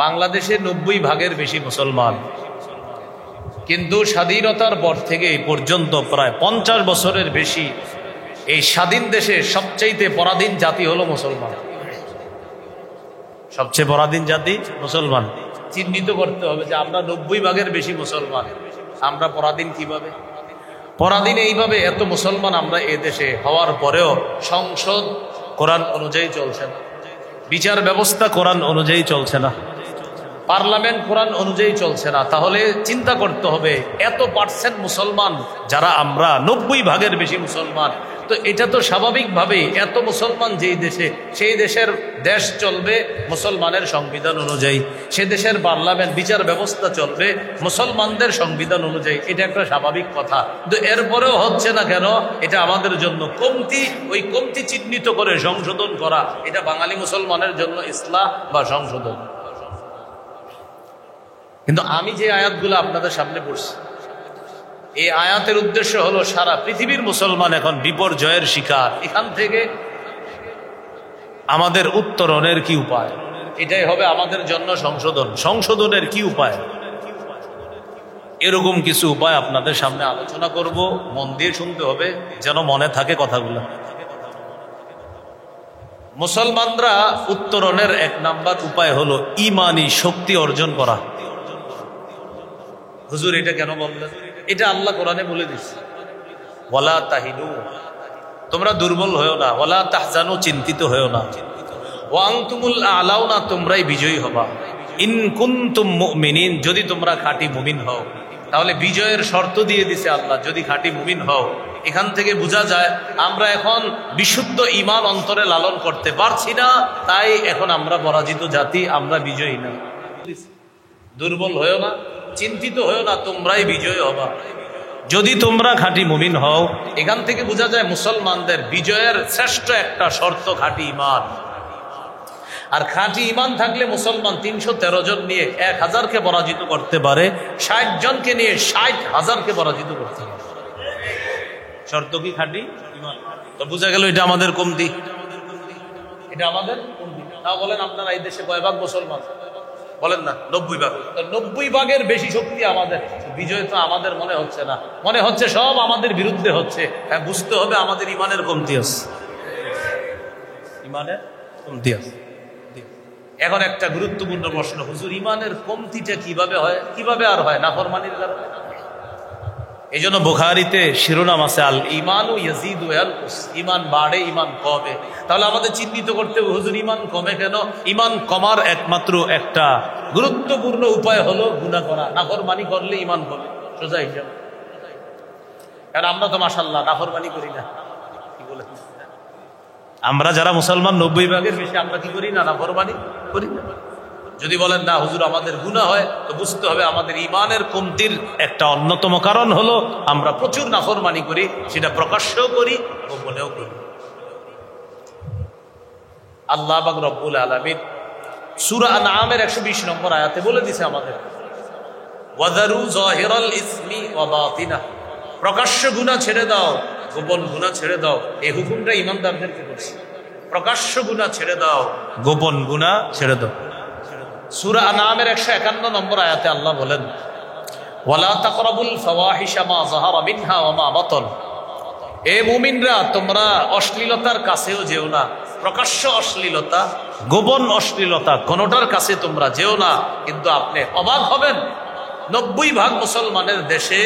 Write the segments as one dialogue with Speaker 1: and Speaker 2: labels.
Speaker 1: বাংলাদেশে 90% বেশি মুসলমান, কিন্তু স্বাধীনতার পর থেকে এই পর্যন্ত প্রায় 50 বছরের বেশি এই স্বাধীন দেশে সবচেয়ে পরাধীন জাতি হলো মুসলমান। সবচেয়ে পরাধীন জাতি মুসলমান। চিহ্নিত করতে হবে যে আমরা 90% বেশি মুসলমান, আমরা পরাধীন কিভাবে? পরাধীন এইভাবে, এত মুসলমান আমরা এ দেশে হওয়ার পরেও সংসদ কোরআন অনুযায়ী চলছে না, বিচার ব্যবস্থা কোরআন অনুযায়ী চলছে না, পার্লামেন্ট কোরআন অনুযায়ী চলছে না। তাহলে চিন্তা করতে হবে, এত পার্সেন্ট মুসলমান যারা আমরা, 90% বেশি মুসলমান, তো এটা তো স্বাভাবিকভাবেই এত মুসলমান যেই দেশে, সেই দেশের দেশ চলবে মুসলমানের সংবিধান অনুযায়ী, সে দেশের পার্লামেন্ট বিচার ব্যবস্থা চলবে মুসলমানদের সংবিধান অনুযায়ী। এটা একটা স্বাভাবিক কথা, কিন্তু এরপরেও হচ্ছে না কেন? এটা আমাদের জন্য কমতি। ওই কমতি চিহ্নিত করে সংশোধন করা, এটা বাঙালি মুসলমানের জন্য ইসলাহ বা সংশোধন। কিন্তু আমি যে আয়াতগুলো আপনাদের সামনে পড়ছি, এই আয়াতের উদ্দেশ্য হলো সারা পৃথিবীর মুসলমান এখন বিপর্যয়ের শিকার। এখান থেকে আমাদের উত্তরণের কি উপায়? এটাই হবে আমাদের জন্য সংশোধন। সংশোধনের কি উপায়? এরকম কিছু উপায় আপনাদের সামনে আলোচনা করব, মন দিয়ে শুনতে হবে যেন মনে থাকে কথাগুলো। মুসলমানরা উত্তরণের 1 নাম্বার উপায় হলো ঈমানি শক্তি অর্জন করা। হুজুর এটা কেন বললেন? এটা আল্লাহ কোরআনে বলে দিচ্ছে, ওয়ালা তাহিনু, তোমরা দুর্বল হয়েও না, ওয়ালা তাহজানু, চিন্তিত হয়েও না, ওয়া আনতুমুল আলাউনা, তোমরাই বিজয়ী হবা, ইন কুনতুম মুমিনিন, যদি তোমরা খাঁটি মুমিন হও। তাহলে বিজয়ের শর্ত দিয়ে দিছে আল্লাহ, যদি খাঁটি মুমিন হও। এখান থেকে বোঝা যায় আমরা এখন বিশুদ্ধ ঈমান অন্তরে লালন করতে পারছি না, তাই এখন আমরা পরাজিত জাতি, আমরা বিজয়ী না। দুর্বল হয়েও না, চিন্তিত হয়েও না, তোমরাই বিজয় হবা যদি তোমরা খাঁটি মুমিন হও। এখান থেকে বোঝা যায় মুসলমানদের বিজয়ের শ্রেষ্ঠ একটা শর্ত খাঁটি ঈমান। আর খাঁটি ঈমান থাকলে মুসলমান 313 জন নিয়ে 1000-কে পরাজিত করতে পারে, 60 জনকে নিয়ে 60,000-কে পরাজিত করতে পারে। শর্ত কি? খাঁটি ঈমান। তো বোঝা গেল এটা আমাদের কমতি, এটা আমাদের কমতি। তাও বলেন আপনারা এই দেশে কয় ভাগ মুসলমান? বলেন না, 90 ভাগ। 90 ভাগের বেশি শক্তি আমাদের, বিজয় তো আমাদের মনে হচ্ছে না, মনে হচ্ছে সব আমাদের বিরুদ্ধে হচ্ছে। হ্যাঁ, বুঝতে হবে আমাদের ঈমানের কমতি আছে, ঈমানের কমতি আছে। এখন একটা গুরুত্বপূর্ণ প্রশ্ন, হুজুর ঈমানের কমতিটা কিভাবে হয়? কিভাবে আর হয়? নাফরমানির কারণে। এই জন্য বুখারীতে শিরোনাম আছে, আল ঈমানু ইয়াজিদু ওয়া ইয়ানকুস, ঈমান বাড়ে, ঈমান কমে। তাহলে আমাদের চিহ্নিত করতে হবে, হুজুর ঈমান কমে কেন? ঈমান কমার একমাত্র একটা গুরুত্বপূর্ণ উপায় হলো গুনাহ করা। নাফরমানি করলে ঈমান কমে, সোজা হিসাব। কারণ আমরা তো মাশাআল্লাহ নাফরমানি করি না, কি বলে? আমরা যারা মুসলমান 90 ভাগের বেশি, আমরা কি করি না? নাফরমানি করি না। যদি বলেন না হুজুর আমাদের গুনাহ হয়, তো বুঝতে হবে আমাদের ঈমানের কমতির একটা অন্যতম কারণ হলো আমরা প্রচুর নাফরমানি করি, সেটা প্রকাশ্যও করি, গোপনেও করি। আল্লাহ পাক রব্বুল আলামিন সূরা আনআমের 120 নম্বর আয়াতে বলে দিয়েছে আমাদের, ওয়াযারু যাহিরাল ইসমি ওয়া বাতিনা, প্রকাশ্য গুনাহ ছেড়ে দাও, গোপন গুনাহ ছেড়ে দাও। এই হুকুমটা ঈমানদারদেরকে করছে, প্রকাশ্য গুনাহ ছেড়ে দাও, গোপন গুনাহ ছেড়ে দাও। সূরা আনআমের 151 নম্বর আয়াতে আল্লাহ বলেন, ওয়ালা তাকরাবুল ফাওয়াহিশা মা যাহারা মিনহা ওয়া মা বাতান, এ মুমিনরা তোমরা অশ্লীলতার কাছেও যেও না, প্রকাশ্য অশ্লীলতা, গোপন অশ্লীলতা, কোনোটার কাছে তোমরা যেও না। কিন্তু আপনি অবাক হবেন, 90 ভাগ মুসলমানের দেশে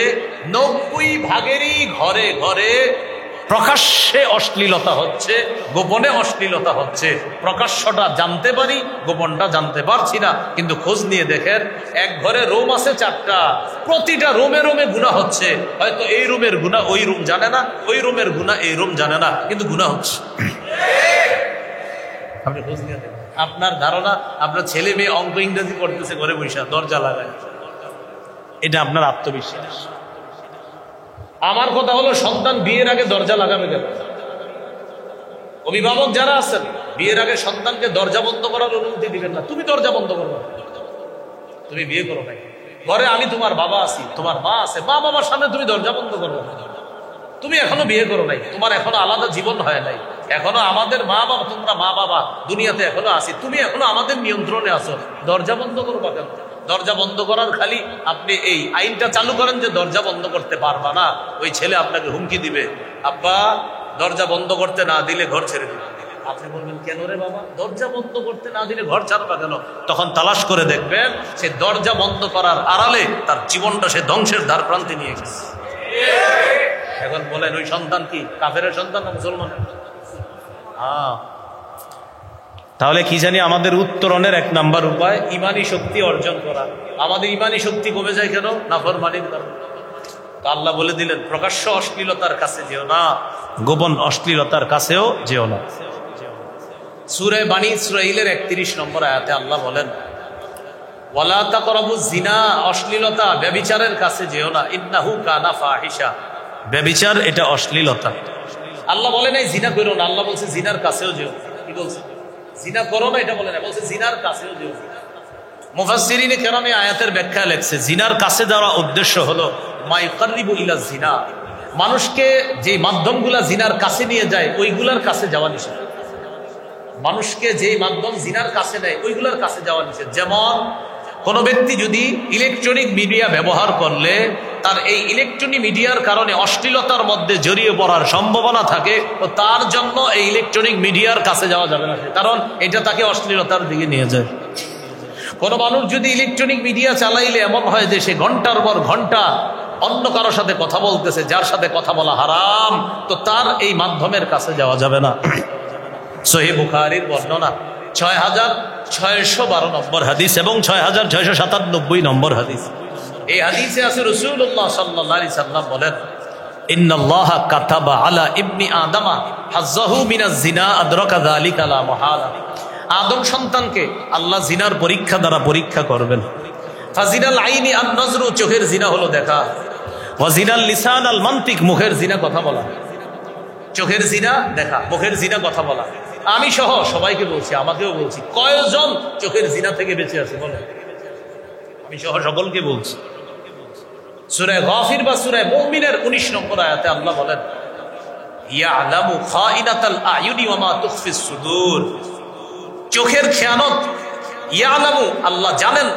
Speaker 1: 90 ভাগেরই ঘরে ঘরে প্রকাশ্যে অশ্লীলতা হচ্ছে, গোপনে অশ্লীলতা হচ্ছে। প্রকাশ্যটা জানতে পারি, গোপনটা জানতে পারছি না। কিন্তু খোঁজ নিয়ে দেখেন, এক ঘরে রুম আছে 4টা, প্রতিটা রুমে রুমে গুনাহ হচ্ছে। হয়তো এই রুমের গুনাহ ওই রুম জানে না, ওই রুমের গুনাহ এই রুম জানে না, কিন্তু গুনাহ হচ্ছে। আপনি খোঁজ নিয়ে দেখেন, আপনার ধারণা আপনার ছেলে মেয়ে অঙ্ক ইংরেজি করতেছে ঘরে বসে, দরজা লাগায়, এটা আপনার আত্মবিশ্বাস। আমার কথা হলো, সন্তান বিয়ের আগে দরজা লাগাবে কেন? অভিভাবক যারা আছেন, বিয়ের আগে সন্তানকে দরজা বন্ধ করার অনুমতি দিবেন না। তুমি দরজা বন্ধ করো না, তুমি বিয়ে করো নাই, ঘরে আমি তোমার বাবা আছি, তোমার মা আছে, মা বাবার সামনে তুমি দরজা বন্ধ করো না। তুমি এখনো বিয়ে করো নাই, তোমার এখনো আলাদা জীবন হয় নাই, এখনো আমাদের মা বাবা, তোমরা মা বাবা দুনিয়াতে এখনো আছি, তুমি এখনো আমাদের নিয়ন্ত্রণে আছো, দরজা বন্ধ করবা কেন? দরজা বন্ধ করার খালি আপনি এই আইনটা চালু করেন যে দরজা বন্ধ করতে পারবা না, ওই ছেলে আপনাকে হুমকি দিবে, আব্বা দরজা বন্ধ করতে না দিলে ঘর ছেড়ে দিবে। আপনি বলবেন কেন রে বাবা, দরজা বন্ধ করতে না দিলে ঘর ছাড়বা কেন? তখন তালাশ করে দেখবেন সে দরজা বন্ধ করার আড়ালে তার জীবনটা সে ধ্বংসের দ্বার প্রান্তে নিয়ে গেছে। এখন বলেন ওই সন্তান কি কাফেরের সন্তান না মুসলমানের? তাহলে কি জানি আমাদের উত্তরণের এক নাম্বার উপায় ইমানি শক্তি অর্জন করা। আমাদের ইমানি শক্তি কমে যায় কেন? নাফরমানির কারণে। আল্লাহ বলে দিলেন প্রকাশ্য অশ্লীলতার কাছে যেও না, গোপন অশ্লীলতার কাছেও যেও না। সূরা বানী ইসরাঈলের 31 নম্বর আয়াতে আল্লাহ বলেন ওয়ালা তাকরাবুজ জিনা, অশ্লীলতা ব্যভিচারের কাছে যেও না, ইন্নাহু কানা ফাহিশা, ব্যভিচার এটা অশ্লীলতা। আল্লাহ বলে নাই জিনা করো না, আল্লাহ বলছে জিনার কাছেও যেও। কি বলছে? জিনা করো না এটা বলে না, বলছে জিনার কাছেও যেও। মুফাসসিরিনে কেরামে আয়াতের ব্যাখ্যা লেখছে জিনার কাছে যাওয়ার উদ্দেশ্য হলো মা ইউকাররিবু ইলা জিনা, মানুষকে যে মাধ্যমগুলা জিনার কাছে নিয়ে যায় ওইগুলার কাছে যাওয়া নিষেধ। মানুষকে যে মাধ্যম জিনার কাছে নেয় ওইগুলার কাছে যাওয়া নিষেধ। যেমন কোনো ব্যক্তি যদি ইলেকট্রনিক মিডিয়া ব্যবহার করলে তার এই ইলেকট্রনিক মিডিয়ার কারণে অশ্লীলতার মধ্যে জড়িয়ে পড়ার সম্ভাবনা থাকে, তো তার জন্য এই ইলেকট্রনিক মিডিয়ার কাছে যাওয়া যাবে না, কারণ এটা তাকে অশ্লীলতার দিকে নিয়ে যায়। কোনো মানুষ যদি ইলেকট্রনিক মিডিয়া চালাইলে এমন হয় যে সে ঘন্টার পর ঘন্টা অন্য কারোর সাথে কথা বলতেছে, যার সাথে কথা বলা হারাম, তো তার এই মাধ্যমের কাছে যাওয়া যাবে না। সহিহ বুখারীর বর্ণনা 6612 নম্বর হাদিস এবং 6697 নম্বর হাদিস। এই হাদিসে আছে রাসূলুল্লাহ সাল্লাল্লাহু আলাইহি সাল্লাম বলেন ইন্নাল্লাহা কাতাবা আলা ইবনি আদামা হাজ্জাহু মিনাজ জিনা আদরাকা যালিকা লা মুহালা, আদম সন্তানকে আল্লাহ জিনার পরীক্ষা দ্বারা পরীক্ষা করবেন। ফাজিনাল আইনি আন নজরু, চোখের জিনা হলো দেখা। ওয়াজিনাল লিসান আল মান্তিক, মুখের জিনা কথা বলা। চোখের জিনা দেখা, মুখের জিনা কথা বলা। আমি সহ সবাইকে বলছি, আমাকেও বলছি, কয়জন চোখের জিনা থেকে বেঁচে আছে বলেন? আমি সহ সকলকে বলছি। সূরা গাফির বা সূরা মুমিনের 19 নম্বর আয়াতে আল্লাহ বলেন ইয়ালামু খাইনাতাল আয়ুনি ওয়া মা তুখফিস সুদূর, চোখের খেয়ানত ইয়ালামু, আল্লাহ জানেন,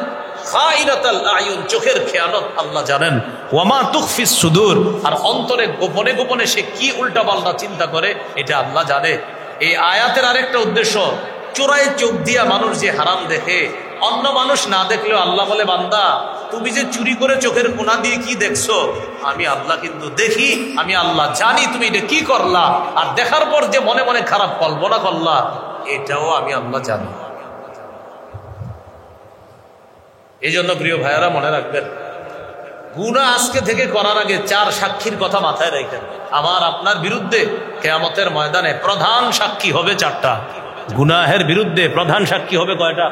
Speaker 1: খাইনাতাল আয়ুন, চোখের খেয়ানত আল্লাহ জানেন, ওয়া মা তুখফিস সুদূর, আর অন্তরে গোপনে গোপনে সে কি উল্টাপাল্টা চিন্তা করে এটা আল্লাহ জানে। এই আয়াতের আরেকটা উদ্দেশ্য, চোরাই চোখ দিয়া মানুষ যে হারাম দেখে, অন্য মানুষ না দেখলেও আল্লাহ বলে বান্দা তুমি যে চুরি করে চোখের কোনা দিয়ে কি দেখছো, আমি আল্লাহ কিন্তু দেখি, আমি আল্লাহ জানি তুমি এটা কি করলা, আর দেখার পর যে মনে মনে খারাপ কল্পনা করলা এটাও আমি আল্লাহ জানি। এই জন্য প্রিয় ভাইয়ারা মনে রাখবেন, গুনাহ আজকে থেকে করার আগে 4 সাক্ষীর কথা মাথায় রাখেন। আমার আপনার বিরুদ্ধে কিয়ামতের ময়দানে প্রধান সাক্ষী হবে 4টা। গুনাহের বিরুদ্ধে প্রধান সাক্ষী হবে কয়টা?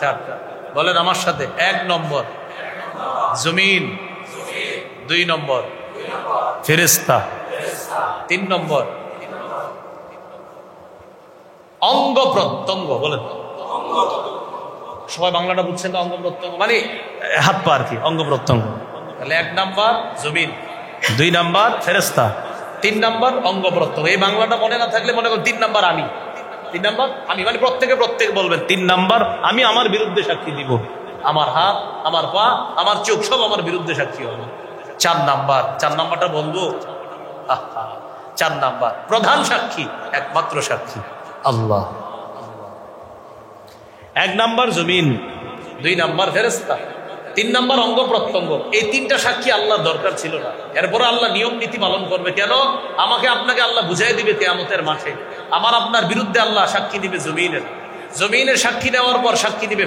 Speaker 1: 4টা। বলেন আমার সাথে। 1 নম্বর জমিন, 2 নম্বর ফেরেশতা, 3 নম্বর অঙ্গ প্রত্যঙ্গ। বলেন সবাই বাংলাটা বুঝছেন তো? অঙ্গ প্রত্যঙ্গ মানে হাত পা আর কি, অঙ্গ প্রত্যঙ্গ। তাহলে 1 নাম্বার জমিন, 2 নাম্বার ফেরেশতা, 3 নাম্বার অঙ্গ প্রত্যঙ্গ। এই বাংলাটা মনে না থাকলে মনে করুন 3 নাম্বার আমি, 3 নাম্বার আমি মানে প্রত্যেকে বলবেন 3 নাম্বার আমি আমার বিরুদ্ধে সাক্ষী দিব, আমার হাত, আমার পা, আমার চোখ সব আমার বিরুদ্ধে সাক্ষী হবে। 4 নাম্বারটা বলবো। 4 নাম্বার প্রধান সাক্ষী, একমাত্র সাক্ষী আল্লাহ। 1 নাম্বার জমিন, 2 নাম্বার ফেরেশতা, 3 নাম্বার অঙ্গ প্রত্যঙ্গ। এই 3টা সাক্ষী আল্লাহর দরকার ছিল না। এরপরে আল্লাহ নিয়ম নীতি পালন করবে কেন? আমাকে আপনাকে আল্লাহ বুঝাই দিবে কিয়ামতের মাঠে আমার আপনার বিরুদ্ধে আল্লাহ সাক্ষী দিবে জমিনের সাক্ষী নেওয়ার পর সাক্ষী দিবে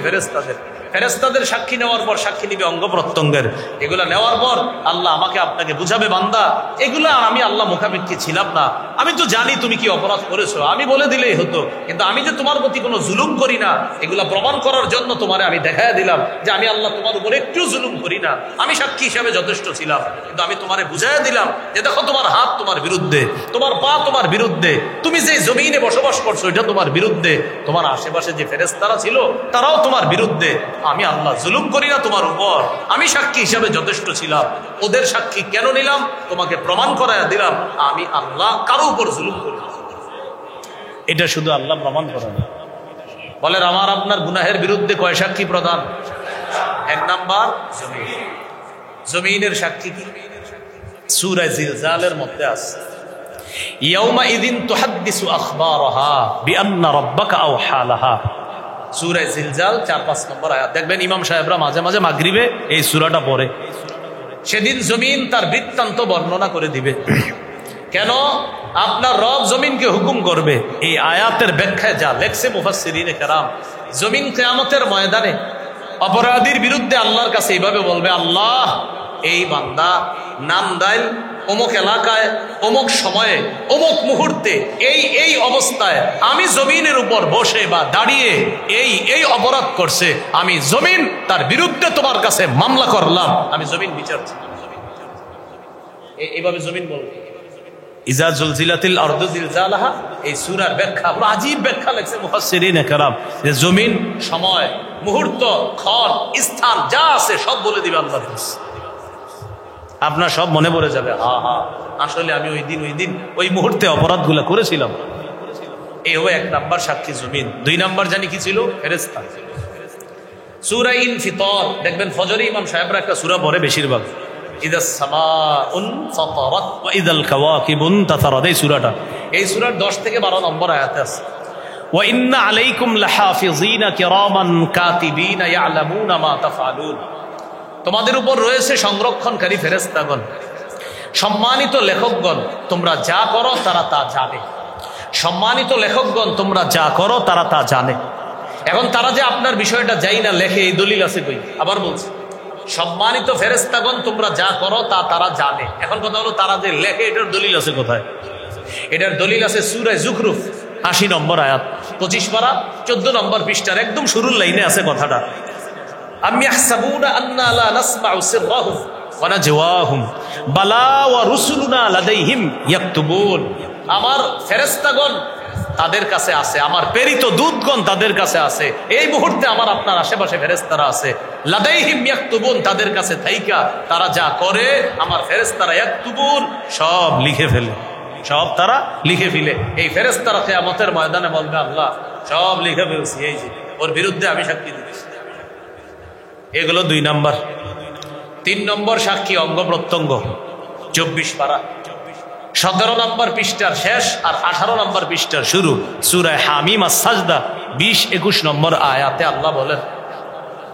Speaker 1: ফেরেশতাদের সাক্ষী নেওয়ার পর সাক্ষী নিবে অঙ্গ প্রত্যঙ্গের। এগুলা নেওয়ার পর আল্লাহ আমাকে আপনাকে বুঝাবে বান্দা এগুলা আর আমি আল্লাহ মুখাপেক্ষী ছিলাম না, আমি তো জানি তুমি কি অপরাধ করেছো, আমি বলে দিলেই হতো, কিন্তু আমি যে তোমার প্রতি কোনো জুলুম করি না এগুলা প্রমাণ করার জন্য তোমারে আমি দেখায় দিলাম যে আমি আল্লাহ তোমার উপর একটু জুলুম করি না, আমি সাক্ষী হিসাবে যথেষ্ট ছিলাম, কিন্তু আমি তোমারে বুঝাইয়া দিলাম যে দেখো তোমার হাত তোমার বিরুদ্ধে, তোমার পা তোমার বিরুদ্ধে, তুমি যে জমিনে বসবাস করছো এটা তোমার বিরুদ্ধে, তোমার আশেপাশে যে ফেরেশতারা ছিল তারাও তোমার বিরুদ্ধে, আমি আল্লাহ জুলুম করি না তোমার উপর, আমি সাক্ষী হিসাবে যথেষ্ট ছিলাম, ওদের সাক্ষী কেন নিলাম? তোমাকে প্রমাণ করাইয়া দিলাম আমি আল্লাহ কারো উপর জুলুম করি না। এটা শুধু আল্লাহ প্রমাণ করেন। বলেন আমার আপনার গুনাহের বিরুদ্ধে কয় সাক্ষী প্রদান? এক নাম্বার জমিন। জমিনের সাক্ষী কি? সূরা জিলজালের মধ্যে আছে, ইয়াউমা ইদিন তুহাদ্দিসু আখবারাহা বিআন্না রাব্বাকা আওহা লাহা। সূরা জিলজাল 4-5 নম্বর আয়াত। দেখবেন ইমাম সাহেবরা মাঝে মাঝে মাগরিবে এই সূরাটা পড়ে। সেদিন জমিন তার বৃত্তান্ত বর্ণনা করে দিবে। কেন? আপনার রব জমিনকে হুকুম করবে। এই আয়াতের ব্যাখ্যায় যা লেখছে মুফাসসিরিনে কেরাম, জমিন কিয়ামতের ময়দানে অপরাধীর বিরুদ্ধে আল্লাহর কাছে এইভাবে বলবে, আল্লাহ এই বান্দা নান্দাইল অমুক এলাকায় অমুক সময়ে অমুক মুহূর্তে এই অবস্থায় আমি জমিনের উপর বসে বা দাঁড়িয়ে এই অপরাধ করছে, আমি জমিন তার বিরুদ্ধে তোমার কাছে মামলা করলাম, আমি জমিন বিচার চাই। এইভাবে জমিন বলবে। ইজা জুলজিলাতিল আরদু জিলজালাহা, এই সূরার ব্যাখ্যা বড় আজীব ব্যাখ্যা লেখছে মুফাসসিরিনে কেরাম, যে জমিন সময় মুহূর্ত ক্ষণ স্থান যা আছে সব বলে দিবে আল্লাহর কাছে। আপনার সব মনে পড়ে যাবে, হা হা আসলে আমি ওই দিন ওই মুহূর্তে অপরাধগুলো করেছিলাম। এই হবে এক নাম্বার সাক্ষী জমিন। দুই নাম্বার জানি কি ছিল? ফেরেশতা। সূরা ইনফিতার দেখবেন ফজরে ইমাম সাহেবরা একটা সূরা পড়ে বেশিরভাগ, ইদাস সামাউন ফাতারাত ওয়া ইদাল কাওয়াকিবুন তাতারাত। এই সূরাটা, এই সূরার 10 থেকে 12 নম্বর আয়াতে আছে, ওয়া ইন্না আলাইকুম লাহাফিযিনা কিরামান কাতিবিনা ইয়ালামুনা মা তাফআলুন। তোমাদের উপর রয়েছে সংরক্ষণকারী ফেরেশতাগণ, সম্মানিত লেখকগণ, তোমরা যা করো তারা তা জানে। সম্মানিত লেখকগণ, তোমরা যা করো তারা তা জানে। এখন তারা যে আপনার বিষয়টা যাই না লেখে, এই দলিল আছে কই? আবার বলছি, সম্মানিত ফেরেশতাগণ তোমরা যা করো তা তারা জানে। এখন কথা হলো তারা যে লেখে এটার দলিল আছে কোথায়? এটার দলিল আছে সূরা যুখরুফ 80 নম্বর আয়াত, 25 পারা 14 নম্বর পৃষ্ঠার একদম শুরুর লাইনে আছে কথাটা, আম ইয়াহসাবুনা আন্না লা নাসমাউ সিররাহুম ওয়া নাজওয়াহুম বালা ওয়া রুসুলুনা লাদাইহিম ইয়াকতুবুন। আমার ফেরেশতাগণ তাদের কাছে আছে, আমার প্রেরিত দূতগণ তাদের কাছে আছে। এই মুহূর্তে আমার আপনার আশেপাশে ফেরেশতারা আছে, লাদাইহিম ইয়াকতুবুন, তাদের কাছে থাইকা তারা যা করে আমার ফেরেশতারা ইয়াকতুবুন, সব লিখে ফেলে, সব তারা লিখে ফেলে। এই ফেরেশতারা কিয়ামতের ময়দানে বলবে, আল্লাহ সব লিখে ফেলছি, এই যে ওর বিরুদ্ধে আমি সাক্ষী দিচ্ছি। এগুলো 2 নাম্বার। 3 নম্বর সাক্ষী অঙ্গ প্রত্যঙ্গ, 24 পারা 17 নম্বর পৃষ্ঠার শেষ আর 18 নম্বর পৃষ্ঠার শুরু, সূরা হামিম আস-সাজদা 20-21 নম্বর আয়াতে আল্লাহ বলেন,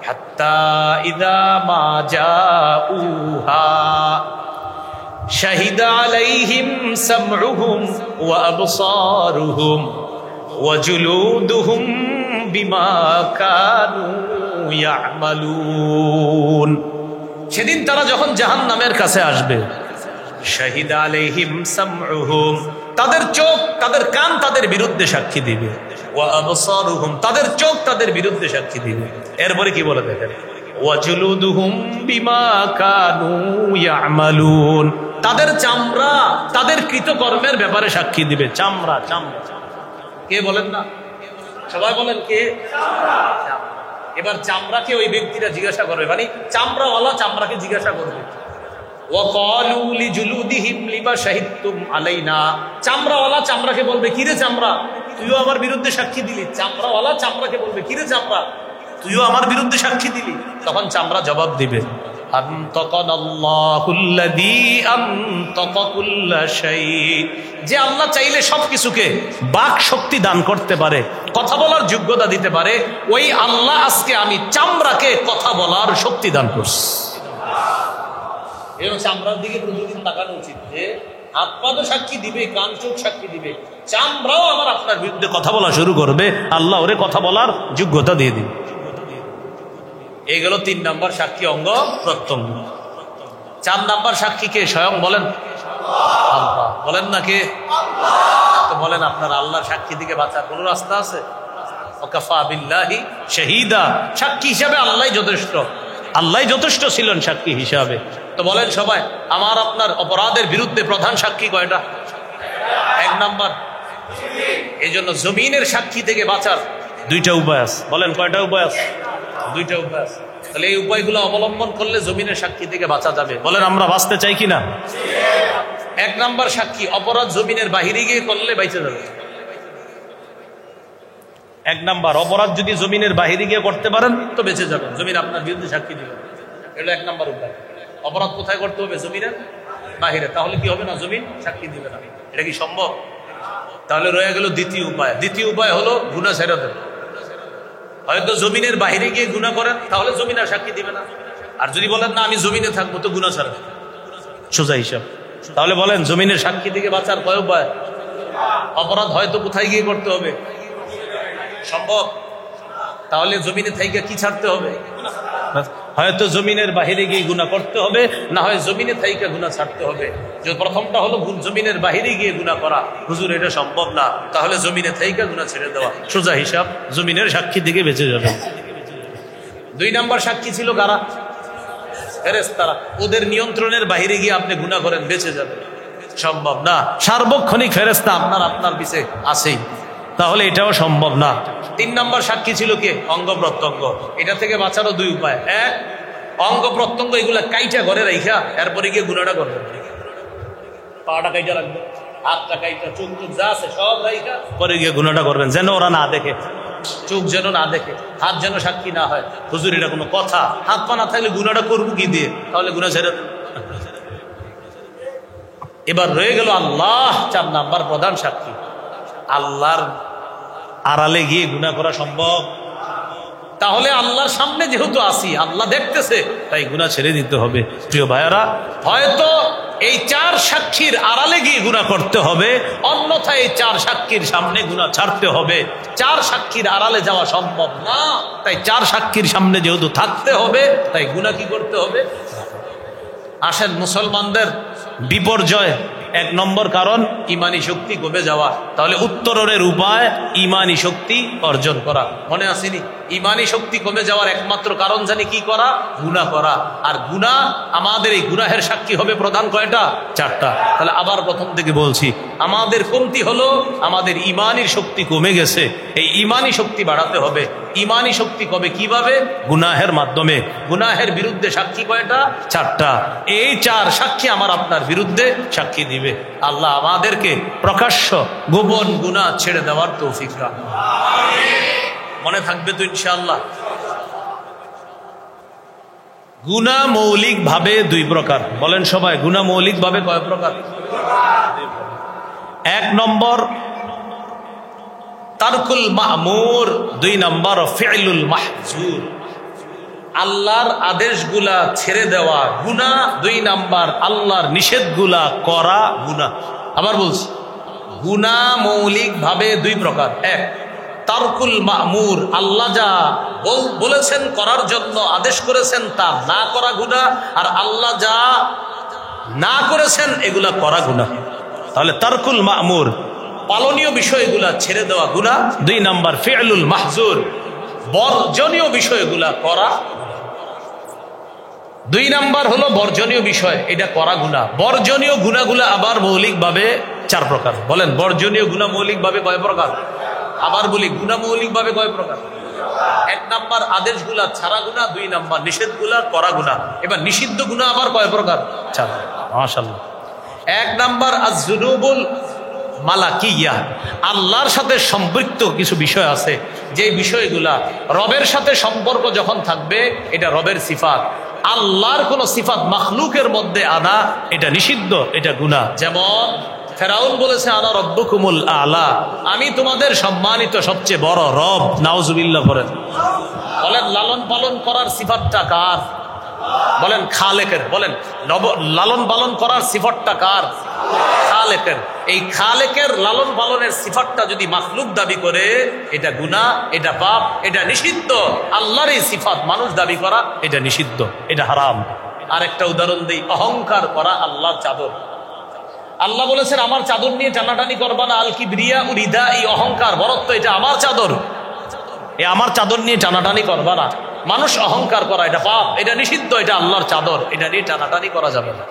Speaker 1: হাত্তা ইযা মা জাউহা শাহিদা আলাইহিম সামউহুম ওয়া আবসারুহুম ওয়া জুলুদুহুম বিমা কানু ইয়ামালুন। সেদিন তারা যখন জাহান্নামের কাছে আসবে, শাহিদা আলাইহিম সামউহুম, তাদের চোখ তাদের কান তাদের বিরুদ্ধে সাক্ষী দিবে, ওয়া আবসারুহুম, তাদের চোখ তাদের বিরুদ্ধে সাক্ষী দিবে। এরপরে কি বলে দেখেন, ওয়া জুলুদুহুম বিমা কানু ইয়ামালুন, তাদের চামড়া তাদের কৃতকর্মের ব্যাপারে সাক্ষী দিবে। চামড়া, চামড়া কে বলেন না, সবাই বলেন কে? এবার চামড়াকে ওই ব্যক্তিরা জিজ্ঞাসা করবে, মানে চামড়াওয়ালা চামড়াকে জিজ্ঞাসা করবে, ওয়াকালু লিজুলুদিহিম লিমা শাহিদতুম আলাইনা, চামড়াওয়ালা চামড়াকে বলবে, কিরে চামড়া তুইও আমার বিরুদ্ধে সাক্ষী দিলি। চামড়াওয়ালা চামড়াকে বলবে, কিরে চামড়া তুইও আমার বিরুদ্ধে সাক্ষী দিলি। তখন চামড়া জবাব দিবে, আনতাকানাল্লাহুল্লাযী আনতাকা কুল্লা শাই, যে আল্লাহ চাইলে সবকিছুকে বাক শক্তি দান করতে পারে, কথা বলার যোগ্যতা দিতে পারে, ওই আল্লাহ আজকে আমি চামড়াকে কথা বলার শক্তি দান করছি। এই চামড়ার দিকে প্রতিদিন তাকানো উচিত, যে হাত পা তো সাক্ষী দিবে, কান চোখ সাক্ষী দিবে, চামড়াও আমার আপনার বিরুদ্ধে কথা বলা শুরু করবে, আল্লাহ ওরে কথা বলার যোগ্যতা দিয়ে দিবে। এইগুলো 3 নম্বর সাক্ষী অঙ্গ প্রত্যঙ্গ। 4 নম্বর সাক্ষী কে? স্বয়ং বলেন আল্লাহ। বলেন না কে? তো বলেন আপনার আল্লাহর সাক্ষী দিকে বাঁচার কোন রাস্তা আছে? ওয়াকাফা বিল্লাহি শাহিদা, সাক্ষী হিসাবে আল্লাহই যথেষ্ট, আল্লাহই যথেষ্ট ছিলেন সাক্ষী হিসাবে। তো বলেন সবাই, আমার আপনার অপরাধের বিরুদ্ধে প্রধান সাক্ষী কয়টা? 1 নম্বর। এই জন্য জমিনের সাক্ষী থেকে বাঁচার 2টা উপায় আছে। বলেন কয়টা উপায় আছে? 2টা উপায় আছে। তাহলে এই উপায়গুলো অবলম্বন করলে জমিনের সাক্ষী থেকে বাঁচা যাবে। বলেন আমরা বাঁচতে চাই কিনা? 1 নম্বর সাক্ষী, অপরাধ জমিনের বাহিরে গিয়ে করলে বাইচে যাবে। এক নাম্বার, অপরাধ যদি জমিনের বাহিরে গিয়ে করতে পারেন তো বেঁচে যাবেন, জমিন আপনার বিরুদ্ধে সাক্ষী দিবেন। এটা এক নাম্বার উপায়। অপরাধ কোথায় করতে হবে? জমিনের বাহিরে। তাহলে কি হবে না? জমিন সাক্ষী দিবে না। এটা কি সম্ভব? তাহলে রয়ে গেল দ্বিতীয় উপায়। দ্বিতীয় উপায় হলো গুনাহ ছেড়ে দেন। হয়তো জমিনের বাহিরে গিয়ে গুনাহ করেন, তাহলে জমিন আর সাক্ষী দিবে না। আর যদি বলেন না আমি জমিনে থাকবো, তো গুনাহ ছাড়া সোজা হিসাব। তাহলে বলেন জমিনের সাক্ষী থেকে বাঁচার কয় উপায়? অপরাধ হয়তো কোথায় গিয়ে করতে হবে? সম্ভব? তাহলে জমিনে থাইকা কি ছাড়তে হবে? হয়তো জমিনের বাহিরে গিয়ে গুনাহ করতে হবে, না হয় জমিনে থাইকা গুনাহ ছাড়তে হবে। যে প্রথমটা হলো জমিনের বাহিরে গিয়ে গুনাহ করা, হুজুর এটা সম্ভব না, তাহলে জমিনে থাইকা গুনাহ ছেড়ে দেওয়া, সোজা হিসাব, জমিনের সাক্ষী থেকে বেঁচে যাবে। 2 নাম্বার সাক্ষী ছিল কারা? ফেরেশতারা। ওদের নিয়ন্ত্রণের বাহিরে গিয়ে আপনি গুনাহ করেন, বেঁচে যাবেন? সম্ভব না। সার্বক্ষণিক ফেরেশতা আপনার পিছে আছেই, তাহলে এটাও সম্ভব না। 3 নাম্বার সাক্ষী ছিল কে? অঙ্গ প্রত্যঙ্গ। এটা থেকে বাঁচারও 2 উপায়। এক, অঙ্গ প্রত্যঙ্গ এগুলা কাইটা ঘরে রাইখা এরপরে গিয়ে গুনাহটা করবেন। পাটা কাইটা রাখবেন, হাতটা কাইটা, চোখ যা আছে সব রাইখা পরে গিয়ে গুনাহটা করবেন, যেন ওরা না দেখে, চোখ যেন না দেখে, হাত যেন সাক্ষী না হয়। হুজুর এটা কোনো কথা? হাত পা না থাকলে গুনাহটা করবো কি দিয়ে? তাহলে গুনাহ ছেড়ে দেন। এবার রয়ে গেল আল্লাহ, 4 নাম্বার প্রধান সাক্ষী। আল্লাহর আড়ালে গিয়ে গুনাহ করা সম্ভব? তাহলে আল্লাহর সামনে যেহেতু আসি, আল্লাহ দেখতেছে, তাই গুনাহ ছেড়ে দিতে হবে। প্রিয় ভাইয়ারা, হয়তো এই 4 সাক্ষীর আড়ালে গিয়ে গুনাহ করতে হবে, অন্যথায় এই 4 সাক্ষীর সামনে গুনাহ ছাড়তে হবে। 4 সাক্ষীর আড়ালে যাওয়া সম্ভব না, তাই 4 সাক্ষীর সামনে যেহেতু থাকতে হবে, তাই গুনাহ কি করতে হবে? আসেন, মুসলমানদের বিপর্যয় 1 নম্বর কারণ ইমানি শক্তি কমে যাওয়া। তাহলে উত্তরণের উপায় ইমানি শক্তি অর্জন করা। মনে আসেনি? ইমানি শক্তি কমে যাওয়ার একমাত্র কারণ জানি কি করা? গুনাহ করা। আর গুনাহ, আমাদের এই গুনাহের সাক্ষী হবে প্রধান কয়টা? 4টা। তাহলে আবার প্রথম থেকে বলছি, আমাদের কমতি হলো আমাদের ইমানির শক্তি কমে গেছে। এই ইমানি শক্তি বাড়াতে হবে। ইমানি শক্তি কবে কিভাবে? গুনাহের মাধ্যমে। গুনাহের বিরুদ্ধে সাক্ষী কয়টা? 4টা। এই 4 সাক্ষী আমার আপনার বিরুদ্ধে সাক্ষী দিবে। আল্লাহ আমাদেরকে প্রকাশ্য গোপন গুনাহ ছেড়ে দেওয়ার তৌফিক দান। মনে থাকবে তো ইনশাআল্লাহ? গুনাহ মৌলিক ভাবে 2 প্রকার। বলেন সবাই, গুনাহ মৌলিক ভাবে কয় প্রকার? 1 নম্বর তারকুল মা'মুর, 2 নম্বর ফি'লুল মাহজুর। আল্লাহর আদেশগুলা ছেড়ে দেওয়া গুনাহ, 2 নাম্বার আল্লাহর নিষেধগুলা করা গুনাহ। আবার বলছি, গুনাহ মৌলিক ভাবে 2 প্রকার। 1, তারকুল মা'মুর, আল্লাহ যা বলেছেন করার জন্য আদেশ করেছেন তা না করা গুনাহ, আর আল্লাহ যা না করেছেন এগুলা করা গুনাহ। তাহলে তারকুল মা'মুর, পালনীয় বিষয়গুলা ছেড়ে দেওয়া গুনাহ। 2 নাম্বার ফি'লুল মাহজুর, বর্জনীয় বিষয়গুলা করা। 2 নাম্বার হলো বর্জনীয় বিষয়, এটা করা গুনাহ। বর্জনীয় গুনাহগুলা আবার মৌলিকভাবে 4 প্রকার। বলেন, বর্জনীয় গুনাহ মৌলিকভাবে কয় প্রকার? আবার বলি, গুনাহ মৌলিকভাবে কয় প্রকার? 1 নাম্বার আদেশগুলা ছাড়া গুনাহ, 2 নাম্বার নিষেধগুলা করা গুনাহ। এবার নিষিদ্ধ গুনাহ আবার কয় প্রকার? 4। মাশাআল্লাহ। 1 নাম্বার আয-যুনুবুল মালাকিয়া, আল্লাহর সাথে সম্পৃক্ত কিছু বিষয় আছে, যে বিষয়গুলা রবের সাথে সম্পর্ক যখন থাকবে এটা রবের সিফাত। আল্লাহর কোন সিফাত মাখলুকের মধ্যে আনা এটা নিষিদ্ধ, এটা গুনাহ। যেমন ফেরাউন বলেছে আনা রব্বুকুমুল আলা, আমি তোমাদের সম্মানিত সবচেয়ে বড় রব। নাউজুবিল্লাহ করেন। বলেন, লালন পালন করার সিফাতটা কার? বলেন, খালেকের। বলেন, লালন পালন করার সিফাতটা কার? খালেকের। এই খালেকের লালন পালনের সিফাতটা যদি মাখলুক দাবি করে, এটা গুনাহ, এটা পাপ, এটা নিষিদ্ধ। আল্লাহর এই সিফাত মানুষ দাবি করা এটা নিষিদ্ধ, এটা হারাম। আরেকটা উদাহরণ দেই, অহংকার করা আল্লাহর চাদর। আল্লাহ বলেছেন আমার চাদর নিয়ে টানাটানি করবা না, আল কিবরিয়া উরিদা, এই অহংকার, বরত্ব, এটা আমার চাদর, এ আমার চাদর নিয়ে টানাটানি করবা না। মানুষ অহংকার করা এটা পাপ, এটা নিষিদ্ধ, এটা আল্লাহর চাদর, এটা নিয়ে টানাটানি করা যাবে না।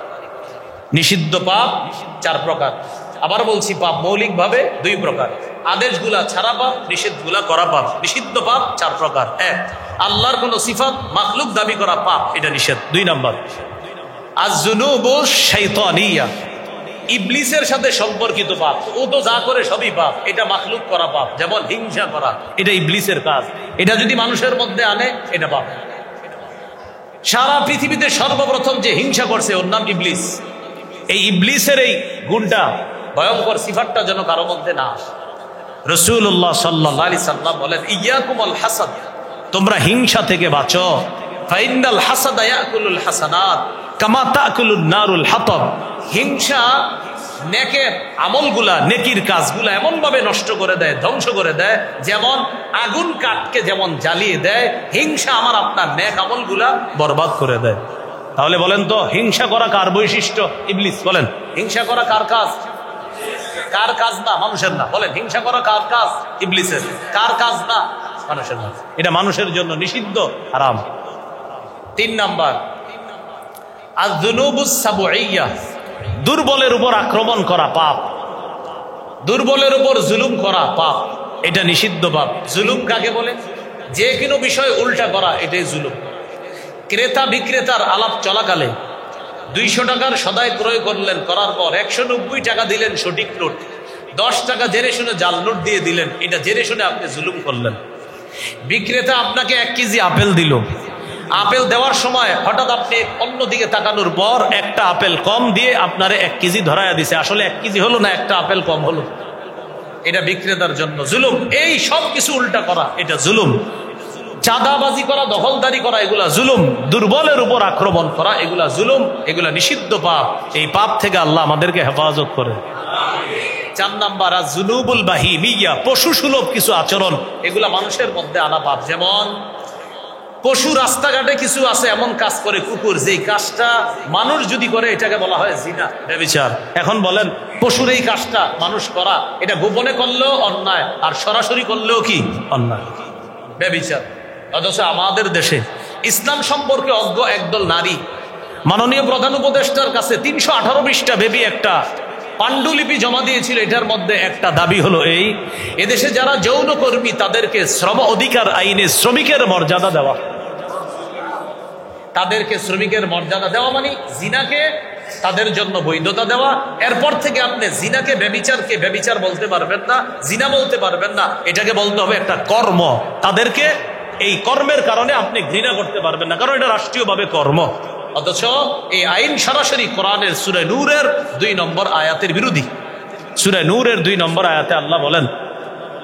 Speaker 1: নিষিদ্ধ পাপ 4 প্রকার। আবার বলছি, পাপ মৌলিক ভাবে 2 প্রকার। আদেশগুলা ছাড়া পাপ, নিষেধগুলা করা পাপ। নিষিদ্ধ পাপ 4 প্রকার। 1, আল্লাহর কোন সিফাত মাখলুক দাবি করা পাপ, এটা নিষেধ। 2 নাম্বার আয-যুনুবু শাইতানিয়া, ইবলিসের সাথে সম্পর্কিত পাপ। ও তো যা করে সবই পাপ, এটা মাখলুক করা পাপ। যেমন হিংসা করা, এটা ইবলিসের কাজ, এটা যদি মানুষের মধ্যে আনে এটা পাপ। সারা পৃথিবীতে সর্বপ্রথম যে হিংসা করছে ওর নাম ইবলিস। এই ইবলিসের এই গুণটা, ভয়ঙ্কর সিফাতটা যেন কারো মধ্যে না আসে। রাসূলুল্লাহ সাল্লাল্লাহু আলাইহি সাল্লাম বলেন, ইয়াকুমুল হাসাদ, তোমরা হিংসা থেকে বাঁচো। ফাইনাল হাসাদা ইয়াকুলুল হাসানাত কামা তাকুলুন নারুল হাতাব। হিংসা নেকের আমলগুলা, নেকির কাজগুলা এমন ভাবে নষ্ট করে দেয়, ধ্বংস করে দেয়, যেমন আগুন কাঠকে যেমন জ্বালিয়ে দেয়, হিংসা আমার আপনার নেক আমলগুলা বরবাদ করে দেয়। তাহলে বলেন তো, হিংসা করা কার বৈশিষ্ট্য? ইবলিস। বলেন, হিংসা করা কার কাজ? কার কাজ না? মানুষের না। বলেন, হিংসা করা কার কাজ? ইবলিসের। কার কাজ না? মানুষের না। এটা মানুষের জন্য নিষিদ্ধ, হারাম। 3 নাম্বার, আয-যুনুবুস সাবউইয়্যা, দুর্বলের উপর আক্রমণ করা পাপ। দুর্বলের উপর জুলুম করা পাপ, এটা নিষিদ্ধ পাপ। জুলুম কাকে বলে? যে কোনো বিষয় উল্টা করা, এটাই জুলুম। ক্রেতা বিক্রেতার আলাপ চলাকালে 200 টাকার সদাই ক্রয় করলেন, করার পর 190 টাকা দিলেন সঠিক নোট, 10 টাকা জেনে শুনে জাল নোট দিয়ে দিলেন, এটা জেনে শুনে আপনি জুলুম করলেন। বিক্রেতা আপনাকে 1 কেজি আপেল দিল, আপেল দেওয়ার সময় হঠাৎ আপনি অন্যদিকে তাকানোর পর একটা আপেল কম দিয়ে আপনারে 1 কেজি ধরায়া দিছে, আসলে 1 কেজি হলো না, একটা আপেল কম হলো। এটা বিক্রেতার জন্য জুলুম। এই সব কিছু উল্টা করা, এটা জুলুম। চাঁদাবাজি করা, দখলদারি করা, এগুলা জুলুম। দুর্বলের উপর আক্রমণ করা, এগুলা জুলুম, এগুলা নিষিদ্ধ পাপ। এই পাপ থেকে আল্লাহ আমাদেরকে হেফাজত করে। 4 নাম্বার, আয-যুনুবুল বাহিমিয়্যা, পশু সুলভ কিছু আচরণ, এগুলা মানুষের মধ্যে আনা পাপ। যেমন পশু, রাস্তাঘাটে কিছু আছে এমন কাজ করে কুকুর, যেই কাজটা মানুষ যদি করে এটাকে বলা হয় জিনা, ব্যভিচার। এখন বলেন, পশুর এই কাজটা মানুষ করা, এটা গোপনে করলেও অন্যায়, আর সরাসরি করলেও কি অন্যায়, ব্যভিচার। অথচ আমাদের দেশে ইসলাম সম্পর্কে অজ্ঞ একদল নারী মাননীয় প্রধান উপদেষ্টার কাছে 318 পৃষ্ঠা ব্যাপী একটা পাণ্ডুলিপি জমা দিয়েছিল। এটার মধ্যে একটা দাবি হলো এই, এদেশে যারা যৌনকর্মী তাদেরকে শ্রম অধিকার আইনে শ্রমিকের মর্যাদা দেওয়া। তাদেরকে শ্রমিকের মর্যাদা দেওয়া মানে জিনাকে তাদের জন্য বৈধতা দেওয়া। এরপর থেকে আপনি জিনাকে, ব্যভিচারকে ব্যভিচার বলতে পারবেন না, জিনা বলতে পারবেন না, এটাকে বলতে হবে একটা কর্ম। তাদেরকে এই কর্মের কারণে আপনি ঘৃণা করতে পারবেন না, কারণ এটা রাষ্ট্রীয়ভাবে কর্ম। অথচ এই আইন সরাসরি কোরআনের সূরা নূরের 2 নম্বর আয়াতের বিরোধী। সূরা নূরের 2 নম্বর আয়াতে আল্লাহ বলেন,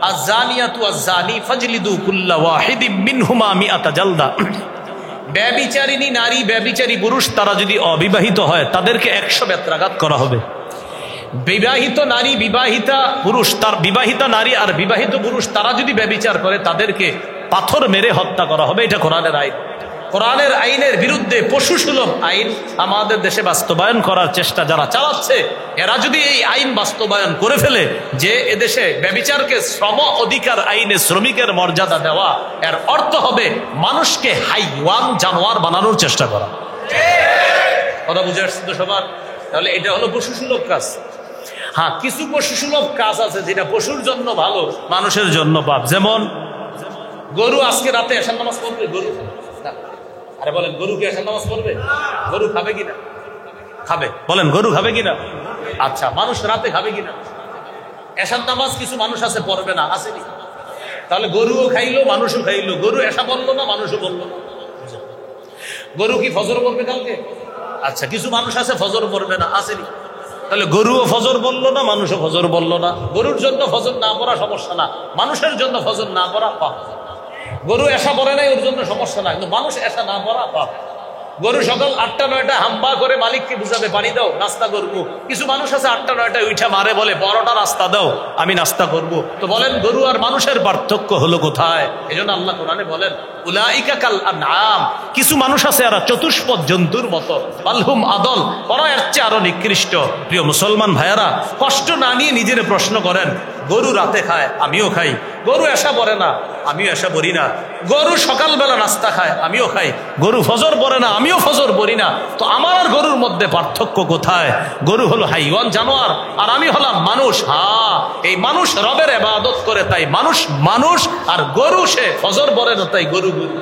Speaker 1: আয-যানিয়াতু ওয়াজ-যানি ফাজলিদু কুল্লা ওয়াহিদিম মিনহুমা মিআতা জালদা। ব্যভিচারিণী নারী, ব্যভিচারী পুরুষ, তারা যদি অবিবাহিত হয় তাদেরকে 100 বেত্রাঘাত করা হবে। বিবাহিত নারী, বিবাহিতা পুরুষ, তার বিবাহিতা নারী আর বিবাহিত পুরুষ তারা যদি ব্যভিচার করে তাদেরকে পাথর মেরে হত্যা করা হবে। এটা কোরআনের আইন। কোরআনের আইনের বিরুদ্ধে পশু সুলভ আইন আমাদের দেশে বাস্তবায়ন করার চেষ্টা যারা চালাচ্ছে, এরা যদি এই আইন বাস্তবায়ন করে ফেলে যে এদেশে ব্যভিচারকে শ্রম অধিকার আইনে শ্রমিকের মর্যাদা দেওয়া, এর অর্থ হবে মানুষকে হাইওয়ান, জানোয়ার বানানোর চেষ্টা করা। কথা বুঝে আসছে তো সবার? তাহলে এটা হলো পশু সুলভ কাজ। হ্যাঁ, কিছু পশু সুলভ কাজ আছে যেটা পশুর জন্য ভালো, মানুষের জন্য পাপ। যেমন গরু আজকে রাতে এশার নামাজ পড়বে, গরু আরে বলেন, গরু কি এশার নামাজ পড়বে? গরু খাবে কিনা? খাবে। বলেন, গরু খাবে কিনা? আচ্ছা, মানুষ রাতে খাবে কিনা? এশার নামাজ কিছু মানুষ আছে পড়বে না, আসেনি? তাহলে গরুও খাইলো, মানুষও খাইলো। গরু এশা বললো না, মানুষও বললো না। গরু কি ফজর পড়বে কালকে? আচ্ছা, কিছু মানুষ আছে ফজর পড়বে না, আসেনি? তাহলে গরুও ফজর বললো না, মানুষও ফজর বললো না। গরুর জন্য ফজর না পড়া সমস্যা না, মানুষের জন্য ফজর না পড়া পাপ। গরু এসা পড়ে নাই, ওর জন্য সমস্যা না, কিন্তু মানুষ এসা না পড়া পাপ। গরু সকাল 8টা-9টা হাম্বা করে মালিককে বুঝাবে পানি দাও, নাস্তা করবো। কিছু মানুষ আছে 8টা-9টায় উঠা মারে, বলে 12টা নাস্তা দাও, আমি নাস্তা করব। তো বলেন, গরু আর মানুষের পার্থক্য হলো কোথায়? এই জন্য আল্লাহ কোরআনে বলেন, উলাইকা কাল আনআম, কিছু মানুষ আছে এরা চতুষ্পদ জন্তুর মতো, বালহুম আদল, ওরা এর চেয়ে আরো নিকৃষ্ট। প্রিয় মুসলমান ভাইয়ারা, কষ্ট না নিয়ে নিজের প্রশ্ন করেন, গরু রাতে খায়, আমিও খাই। গরু এসা পড়ে না, আমিও এসা পড়ি না। গরু সকালবেলা নাস্তা খায়, আমিও খাই। গরু ফজর পড়ে না, আমিও ফজর পড়ি না। তো আমার আর গরুর মধ্যে পার্থক্য কোথায়? গরু হলো হাইওয়ান, জানোয়ার, আর আমি হলাম মানুষ। হ্যাঁ, এই মানুষ রবের ইবাদত করে, তাই মানুষ মানুষ, আর গরু সে ফজর পড়ে না, তাই গরু গরু।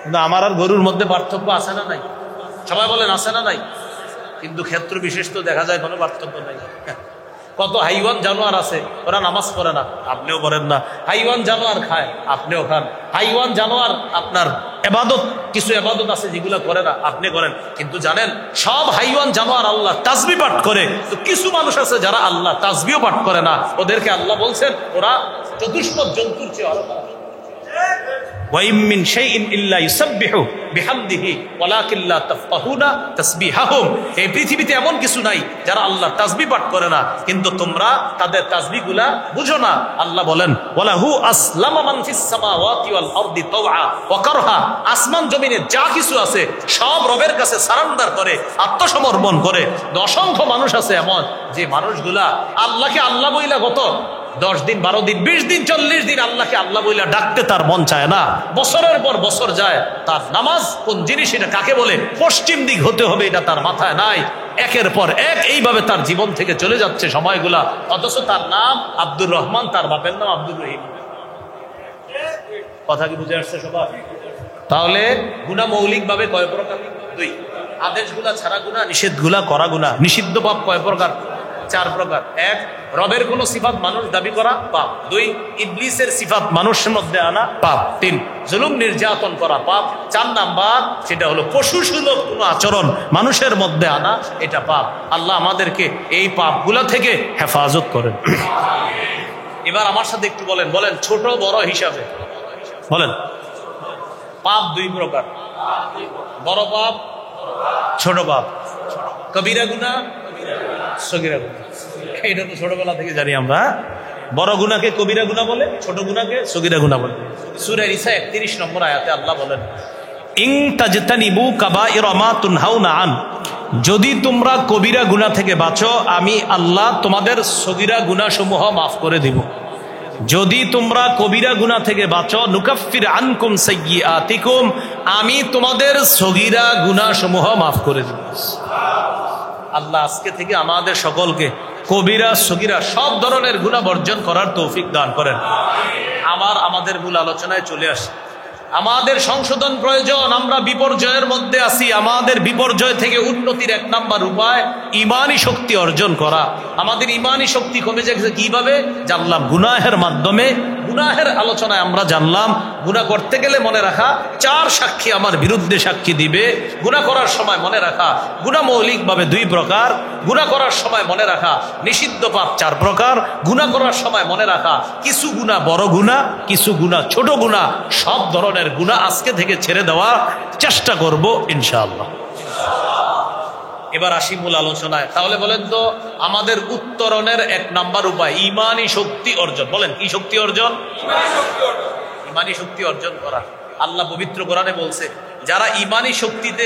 Speaker 1: কিন্তু আমার আর গরুর মধ্যে পার্থক্য আছে না নাই? সবাই বলেন, আছে না নাই? কিন্তু ক্ষেত্র বিশেষ তো দেখা যায় কোনো পার্থক্য নাই। কত হাইওয়ান জানোয়ার আছে, ওরা নামাজ পড়ে না, আপনিও পড়েন না। হাইওয়ান জানোয়ার খায়, আপনিও খান। হাইওয়ান জানোয়ার আপনার এবাদত, কিছু এবাদত আছে যেগুলো করে না, আপনি করেন। কিন্তু জানেন সব হাইওয়ান জানোয়ার আল্লাহ তাসবিহ পাঠ করে, তো কিছু মানুষ আছে যারা আল্লাহ তাসবিহও পাঠ করে না, ওদেরকে আল্লাহ বলছেন ওরা চতুষ্পদ জন্তুর চেয়ে আরো খারাপ। ওয়াইম মিন শাইইন ইল্লা ইউসাব্বিহু বিহামদিহি ওয়ালাকিন লা তাফকাহুনা তাসবিহাহুম। এই পৃথিবীতে এমন কিছু নাই যারা আল্লাহর তাসবিহ পাঠ করে না, কিন্তু তোমরা তাদের তাসবিহগুলা বুঝো না। আল্লাহ বলেন ওয়ালাহু আসলামা মান ফিস সামাওয়াতি ওয়াল আরদি তাওআ ওয়া কারহা। আসমান জমিনে যা কিছু আছে সব রবের কাছে সারেন্ডার করে, আত্মসমর্পণ করে। অসংখ্য মানুষ আছে এমন যে মানুষগুলা আল্লাহকে আল্লাহ বইলা গত 10 দিন 12 দিন 20 দিন 40 দিন আল্লাহকে আল্লাহ বইলা ডাকতে তার মন চায় না। বছরের পর বছর যায়, তার নামাজ কোন জিনিস, এটা কাকে বলে, পশ্চিম দিক হতে হবে, এটা তার মাথায় নাই। একের পর এক এইভাবে তার জীবন থেকে চলে যাচ্ছে সময়গুলা, অথচ তার নাম আব্দুর রহমান, তার বাপের নাম আব্দুর রহিম। কথা কি বুঝে আসছে সবার? তাহলে গুনাহ মৌলিকভাবে কয় প্রকার? 2। আদেশগুলা ছাড়া গুনাহ, নিষেধগুলা করা গুনাহ। নিষিদ্ধ পাপ কয় প্রকার? 4 প্রকার। 1, রবের কোন সিফাত মানুষ দাবি করা, পাপ। 2, ইবলিসের সিফাত মানুষের মধ্যে আনা, পাপ। 3, জুলুম নির্যাতন করা, পাপ। 4 নাম্বার সেটা হলো পশুসুলভ কোন আচরণ মানুষের মধ্যে আনা, এটা পাপ। আল্লাহ আমাদেরকে এই পাপগুলা থেকে হেফাজত করেন। এবার আমার সাথে একটু বলেন, বলেন ছোট বড় হিসাবে বলেন। পাপ 2 প্রকার, বড় পাপ, ছোট পাপ। কবিরা গুনাহ, সগীরা গুনাহ। এটা তো ছোটবেলা থেকে জানি আমরা। বড় গুনাহকে কবিরা গুনাহ বলে, ছোট গুনাহকে সগীরা গুনাহ বলে। সূরা ইসা 31 নম্বর আয়াতে আল্লাহ বলেন ইন তাজতানিবু কাবাইরা মা তুনহাউনা আন। যদি তোমরা কবিরা গুনাহ থেকে বাঁচো, আমি আল্লাহ তোমাদের সগীরা গুনাহসমূহ মাফ করে দিব। যদি তোমরা কবিরা গুনাহ থেকে বাঁচো, নুকাফির আনকুম সাইয়্যাতিকুম, আমি তোমাদের সগীরা গুনাহসমূহ মাফ করে দিব। আল্লাহ আজকে থেকে আমাদের সকলকে কবিরা সগীরা সব ধরনের গুনাহ বর্জন করার তৌফিক দান করেন। আমাদের মূল আলোচনায় চলে আসি। আমাদের সংশোধন প্রয়োজন। আমরা বিপর্যয়ের মধ্যে আছি। আমাদের বিপর্যয় থেকে উন্নতির 1 নাম্বার উপায় ঈমানি শক্তি অর্জন করা। আমাদের ঈমানি শক্তি কমে যাচ্ছে কিভাবে? জানলাম গুনাহের মাধ্যমে। গুনাহের আলোচনায় আমরা জানলাম গুনাহ করতে গেলে মনে রাখা 4 সাক্ষী আমার বিরুদ্ধে সাক্ষী দিবে। গুনাহ করার সময় মনে রাখা গুনাহ মৌলিকভাবে 2 প্রকার। গুনাহ করার সময় মনে রাখা নিষিদ্ধ পাপ 4 প্রকার। গুনাহ করার সময় মনে রাখা কিছু গুনাহ বড় গুনাহ, কিছু গুনাহ ছোট গুনাহ। সব ধরনের গুনাহ আজকে থেকে ছেড়ে দেওয়ার চেষ্টা করব ইনশাআল্লাহ। এবার আসি মূল আলোচনায়। তাহলে বলেন তো আমাদের উত্তরণের 1 নাম্বার উপায় ঈমানি শক্তি অর্জন। বলেন কি শক্তি অর্জন? ঈমানি শক্তি অর্জন করা। আল্লাহ পবিত্র কোরআনে বলছে যারা ঈমানি শক্তিতে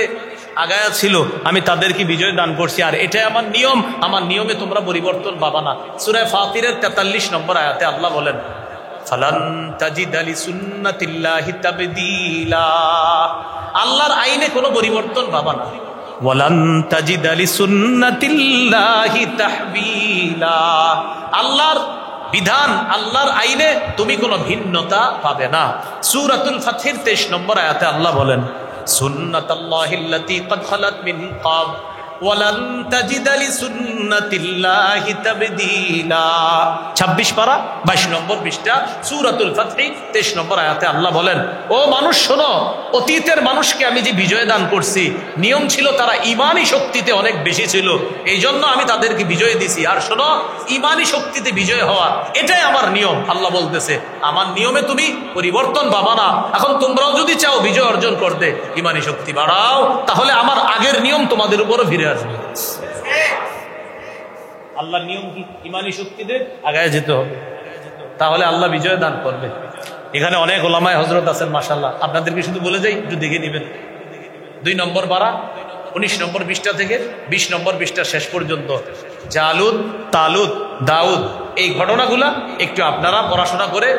Speaker 1: আগায়া ছিল আমি তাদেরকে বিজয় দান করছি, আর এটাই আমার নিয়ম, আমার নিয়মে তোমরা পরিবর্তন পাবা না। সূরা ফাতিরের 43 নম্বর আয়াতে আল্লাহ বলেন ফালান তাজিদা লিসুন্নাতিল্লাহি তাবদীলা। আল্লাহর আইনে কোনো পরিবর্তন পাবা না। ওয়ালান তাজিদা লিসুন্নাতিল্লাহি তাহবিলা। আল্লাহর বিধান, আল্লাহর আইনে তুমি কোনো ভিন্নতা পাবে না। সূরাতুল ফাতহির 23 নম্বর আয়াতে আল্লাহ বলেন সুন্নাতাল্লাহিল্লাতী ক্বাদ খালাত মিন ক্বাব ওয়ালান তাজিদা লিসুন্নাতিল্লাহি তাবদীলা। 26 পারা 22 নম্বর পৃষ্ঠা সূরাতুল ফাতহি 23 নম্বর আয়াতে আল্লাহ বলেন ও মানুষ শোনো, অতীতের মানুষকে আমি যে বিজয় দান করছি, নিয়ম ছিল তারা ঈমানি শক্তিতে অনেক বেশি ছিল, এই জন্য আমি তাদেরকে বিজয় দিছি। আর শোনো, ঈমানি শক্তিতে বিজয় হওয়া এটাই আমার নিয়ম। আল্লাহ বলতেছে আমার নিয়মে তুমি পরিবর্তন পাবা না। এখন তোমরাও যদি চাও বিজয় অর্জন করতে, ঈমানি শক্তি বাড়াও, তাহলে আমার আগের নিয়ম তোমাদের উপরও ফিরে আসবে। আল্লাহর নিয়ম কি? ঈমানি শক্তিতে আগায় যেতে হবে, তাহলে আল্লাহ বিজয় দান করবে। এখানে অনেক ওলামায়ে হযরত আছেন মাশাআল্লাহ, আপনাদেরকে শুধু বলে যাই একটু দেখে নেবেন। 2 নম্বর পারা 19 নম্বর পৃষ্ঠা থেকে 20 নম্বর পৃষ্ঠা শেষ পর্যন্ত জালুত, তালুত, দাউদ, এই ঘটনাগুলা একটু আপনারা পড়াশোনা করে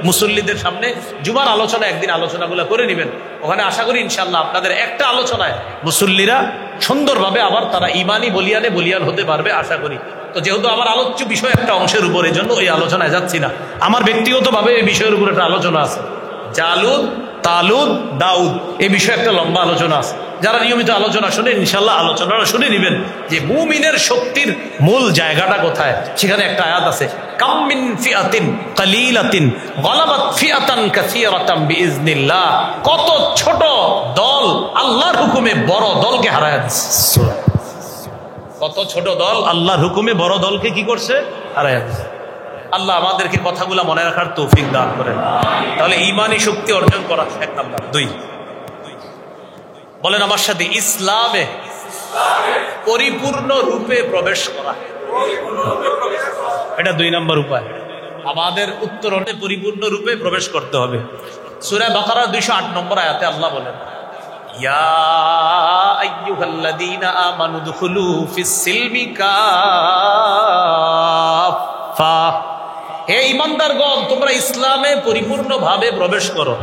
Speaker 1: মুসল্লিদের সামনে জুমার আলোচনা একদিন আলোচনাগুলো করে নেবেন। ওখানে আশা করি ইনশাআল্লাহ আপনাদের একটা আলোচনায় মুসল্লিরা সুন্দরভাবে আবার তারা ঈমানি বলিয়ান হতে পারবে আশা করি। তো যেহেতু আমার আলোচ্য বিষয় একটা অংশের উপর, এই জন্য ওই আলোচনায় যাচ্ছি না। আমার ব্যক্তিগতভাবে এই বিষয়ের উপর একটা আলোচনা আছে। জালুত, তালুত, দাউদ, এই বিষয়ে একটা লম্বা আলোচনা আছে। যারা নিয়মিত আলোচনা শুনেন ইনশাল্লাহ আলোচনাটা শুনে নেবেন যে মুমিনের শক্তির মূল জায়গাটা কোথায়। সেখানে একটা আয়াত আছে, কাম মিন ফিআতিন কালিলাতিন গালাবাত ফিআতান কাসীরাতান বিইজনিল্লাহ। কত ছোট দল আল্লাহর হুকুমে বড় দলকে হারায় দিচ্ছে। কত ছোট দল আল্লাহর হুকুমে বড় দলকে কি করছে? হারায় দিচ্ছে। আল্লাহ আমাদেরকে কথাগুলো মনে রাখার তৌফিক দান করেন। তাহলে ঈমানি শক্তি অর্জন করা এক নাম্বার। দুই, বলেন আমার সাথে, ইসলামে পরিপূর্ণ রূপে প্রবেশ করা, এটা 2 নম্বর উপায়। আমাদের উত্তরণে পরিপূর্ণ রূপে প্রবেশ করতে হবে। সূরা বাকারার 208 নম্বর আয়াতে আল্লাহ বলেন, ইয়া আইয়ুহাল্লাযীনা আমানু দুখুলু ফিস সিলমি কাফা। হে ঈমানদারগণ, তোমরা ইসলামে পরিপূর্ণভাবে প্রবেশ করো।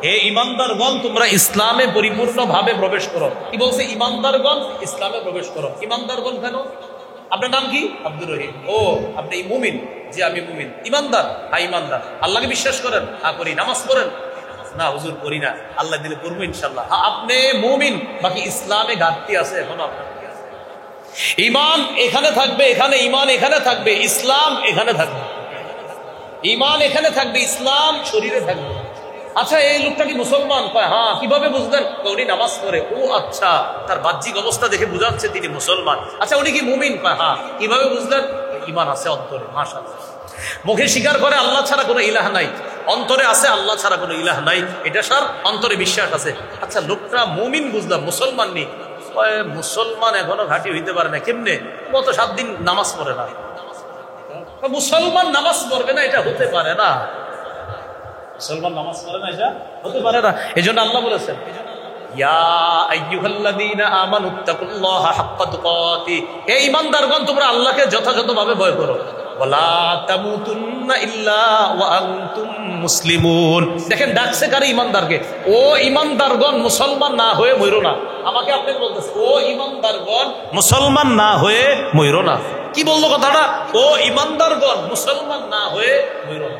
Speaker 1: হে ঈমানদারগণ, তোমরা ইসলামে পরিপূর্ণভাবে প্রবেশ করো। কি বলছে? ঈমানদারগণ ইসলামে প্রবেশ করো। ঈমানদারগণ কেন? আপনার নাম কি? আব্দুর রহিম। ও, আপনি মুমিন? জি আমি মুমিন। ঈমানদার? হ্যাঁ ঈমানদার। আল্লাহকে বিশ্বাস করেন? হ্যাঁ করি। নামাজ পড়েন? না হুজুর করি না, আল্লাহ দিলে পড়বো ইনশাল্লাহ। হ্যাঁ আপনি মুমিন, বাকি ইসলামে ঘাটতি আছে এখনো আপনার। ঈমান এখানে থাকবে, এখানে ঈমান এখানে থাকবে, ইসলাম এখানে থাকবে। ঈমান এখানে থাকবে, ইসলাম শরীরে থাকবে। আচ্ছা এই লোকটা কি মুসলমান? কয় হ্যাঁ। কিভাবে বুঝলেন? উনি নামাজ পড়ে। ও আচ্ছা, তার বাহ্যিক অবস্থা দেখে বোঝাচ্ছে তিনি মুসলমান। আচ্ছা উনি কি মুমিন? কয় হ্যাঁ। কিভাবে বুঝলেন? ঈমান আছে অন্তরে। মাশাআল্লাহ। মুখে স্বীকার করে আল্লাহ ছাড়া কোনো ইলাহ নাই, অন্তরে আছে আল্লাহ ছাড়া কোনো ইলাহ নাই, এটা স্যার অন্তরে বিশ্বাস আছে। আচ্ছা লোকটা মুমিন বুঝলাম, মুসলমান নেই। মুসলমান এখনো ঘাঁটি হইতে পারে না। কেমনে? গত 7 দিন নামাজ পড়ে না। মুসলমান নামাজ পড়বে না, এটা হতে পারে না। মুসলমান নামাজ পড়ে না, এটা হতে পারে না। এই জন্য আল্লাহ বলেছেন, ইয়া আইয়ুহাল্লাযীনা আমানুত্তাকুল্লাহা হাক্কা তুকাতিহি। হে ঈমানদারগণ, তোমরা আল্লাহকে যথাযথভাবে ভয় করো। ওয়ালা তামুতুন্না ইল্লা ওয়া আনতুম মুসলিমুন। দেখেন ডাকছে কারে? ঈমানদারকে। ও ঈমানদারগণ, মুসলমান না হয়ে মইরো না। আমাকে আপনাকে বলতেছে, ও ঈমানদারগণ, মুসলমান না হয়ে মইরো না। কি বললো কথাটা? ও ঈমানদারগণ, মুসলমান না হয়ে মইরো না।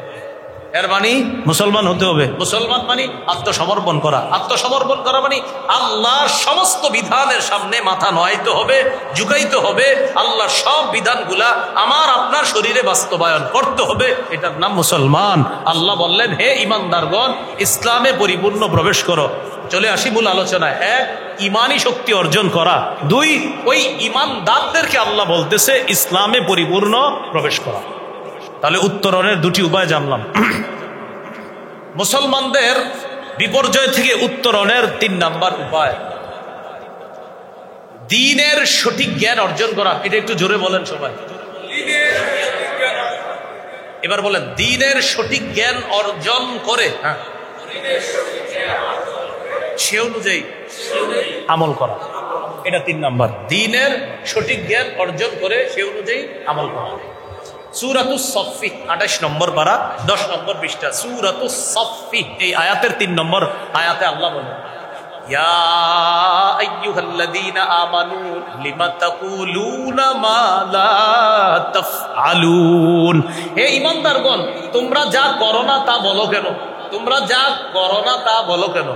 Speaker 1: এর মানে মুসলমান হতে হবে। মুসলমান মানে আত্মসমর্পণ করা। আত্মসমর্পণ করা মানে আল্লাহর সমস্ত বিধানের সামনে মাথা নোয়াইতে হবে, ঝুঁকাইতে হবে। আল্লাহর সব বিধানগুলা আমার আপনার শরীরে বাস্তবায়ন করতে হবে। এটার নাম মুসলমান। আল্লাহ বললেন, হে ঈমানদারগণ, ইসলামে পরিপূর্ণ প্রবেশ করো। চলে আসি মূল আলোচনায়। 1, ঈমানি শক্তি অর্জন করা। 2, ওই ঈমানদারদেরকে আল্লাহ বলতেছে ইসলামে পরিপূর্ণ প্রবেশ করা। তাহলে উত্তরণের 2টি উপায় জানলাম। মুসলমানদের বিপর্যয় থেকে উত্তরণের 3 নাম্বার উপায়, দ্বীনের সঠিক জ্ঞান অর্জন করা। এটা একটু জোরে বলেন সবাই। এবার বলেন, দ্বীনের সঠিক জ্ঞান অর্জন করে সে অনুযায়ী আমল করা। এটা 3 নাম্বার। দ্বীনের সঠিক জ্ঞান অর্জন করে সে অনুযায়ী আমল করা। সূরাতুস সফফি 28 নম্বর পারা 10 নম্বর পৃষ্ঠা। সূরাতুস সফফি এই আয়াতের 3 নম্বর আয়াতে আল্লাহ বলেন, ইয়া আইয়ুহাল্লাযীনা আমানু লিমা তাকুলুনা মা লা তাফআলুন। হে ঈমানদারগণ, তোমরা যা করো না তা বলো কেন? তোমরা যা করো না তা বলো কেন?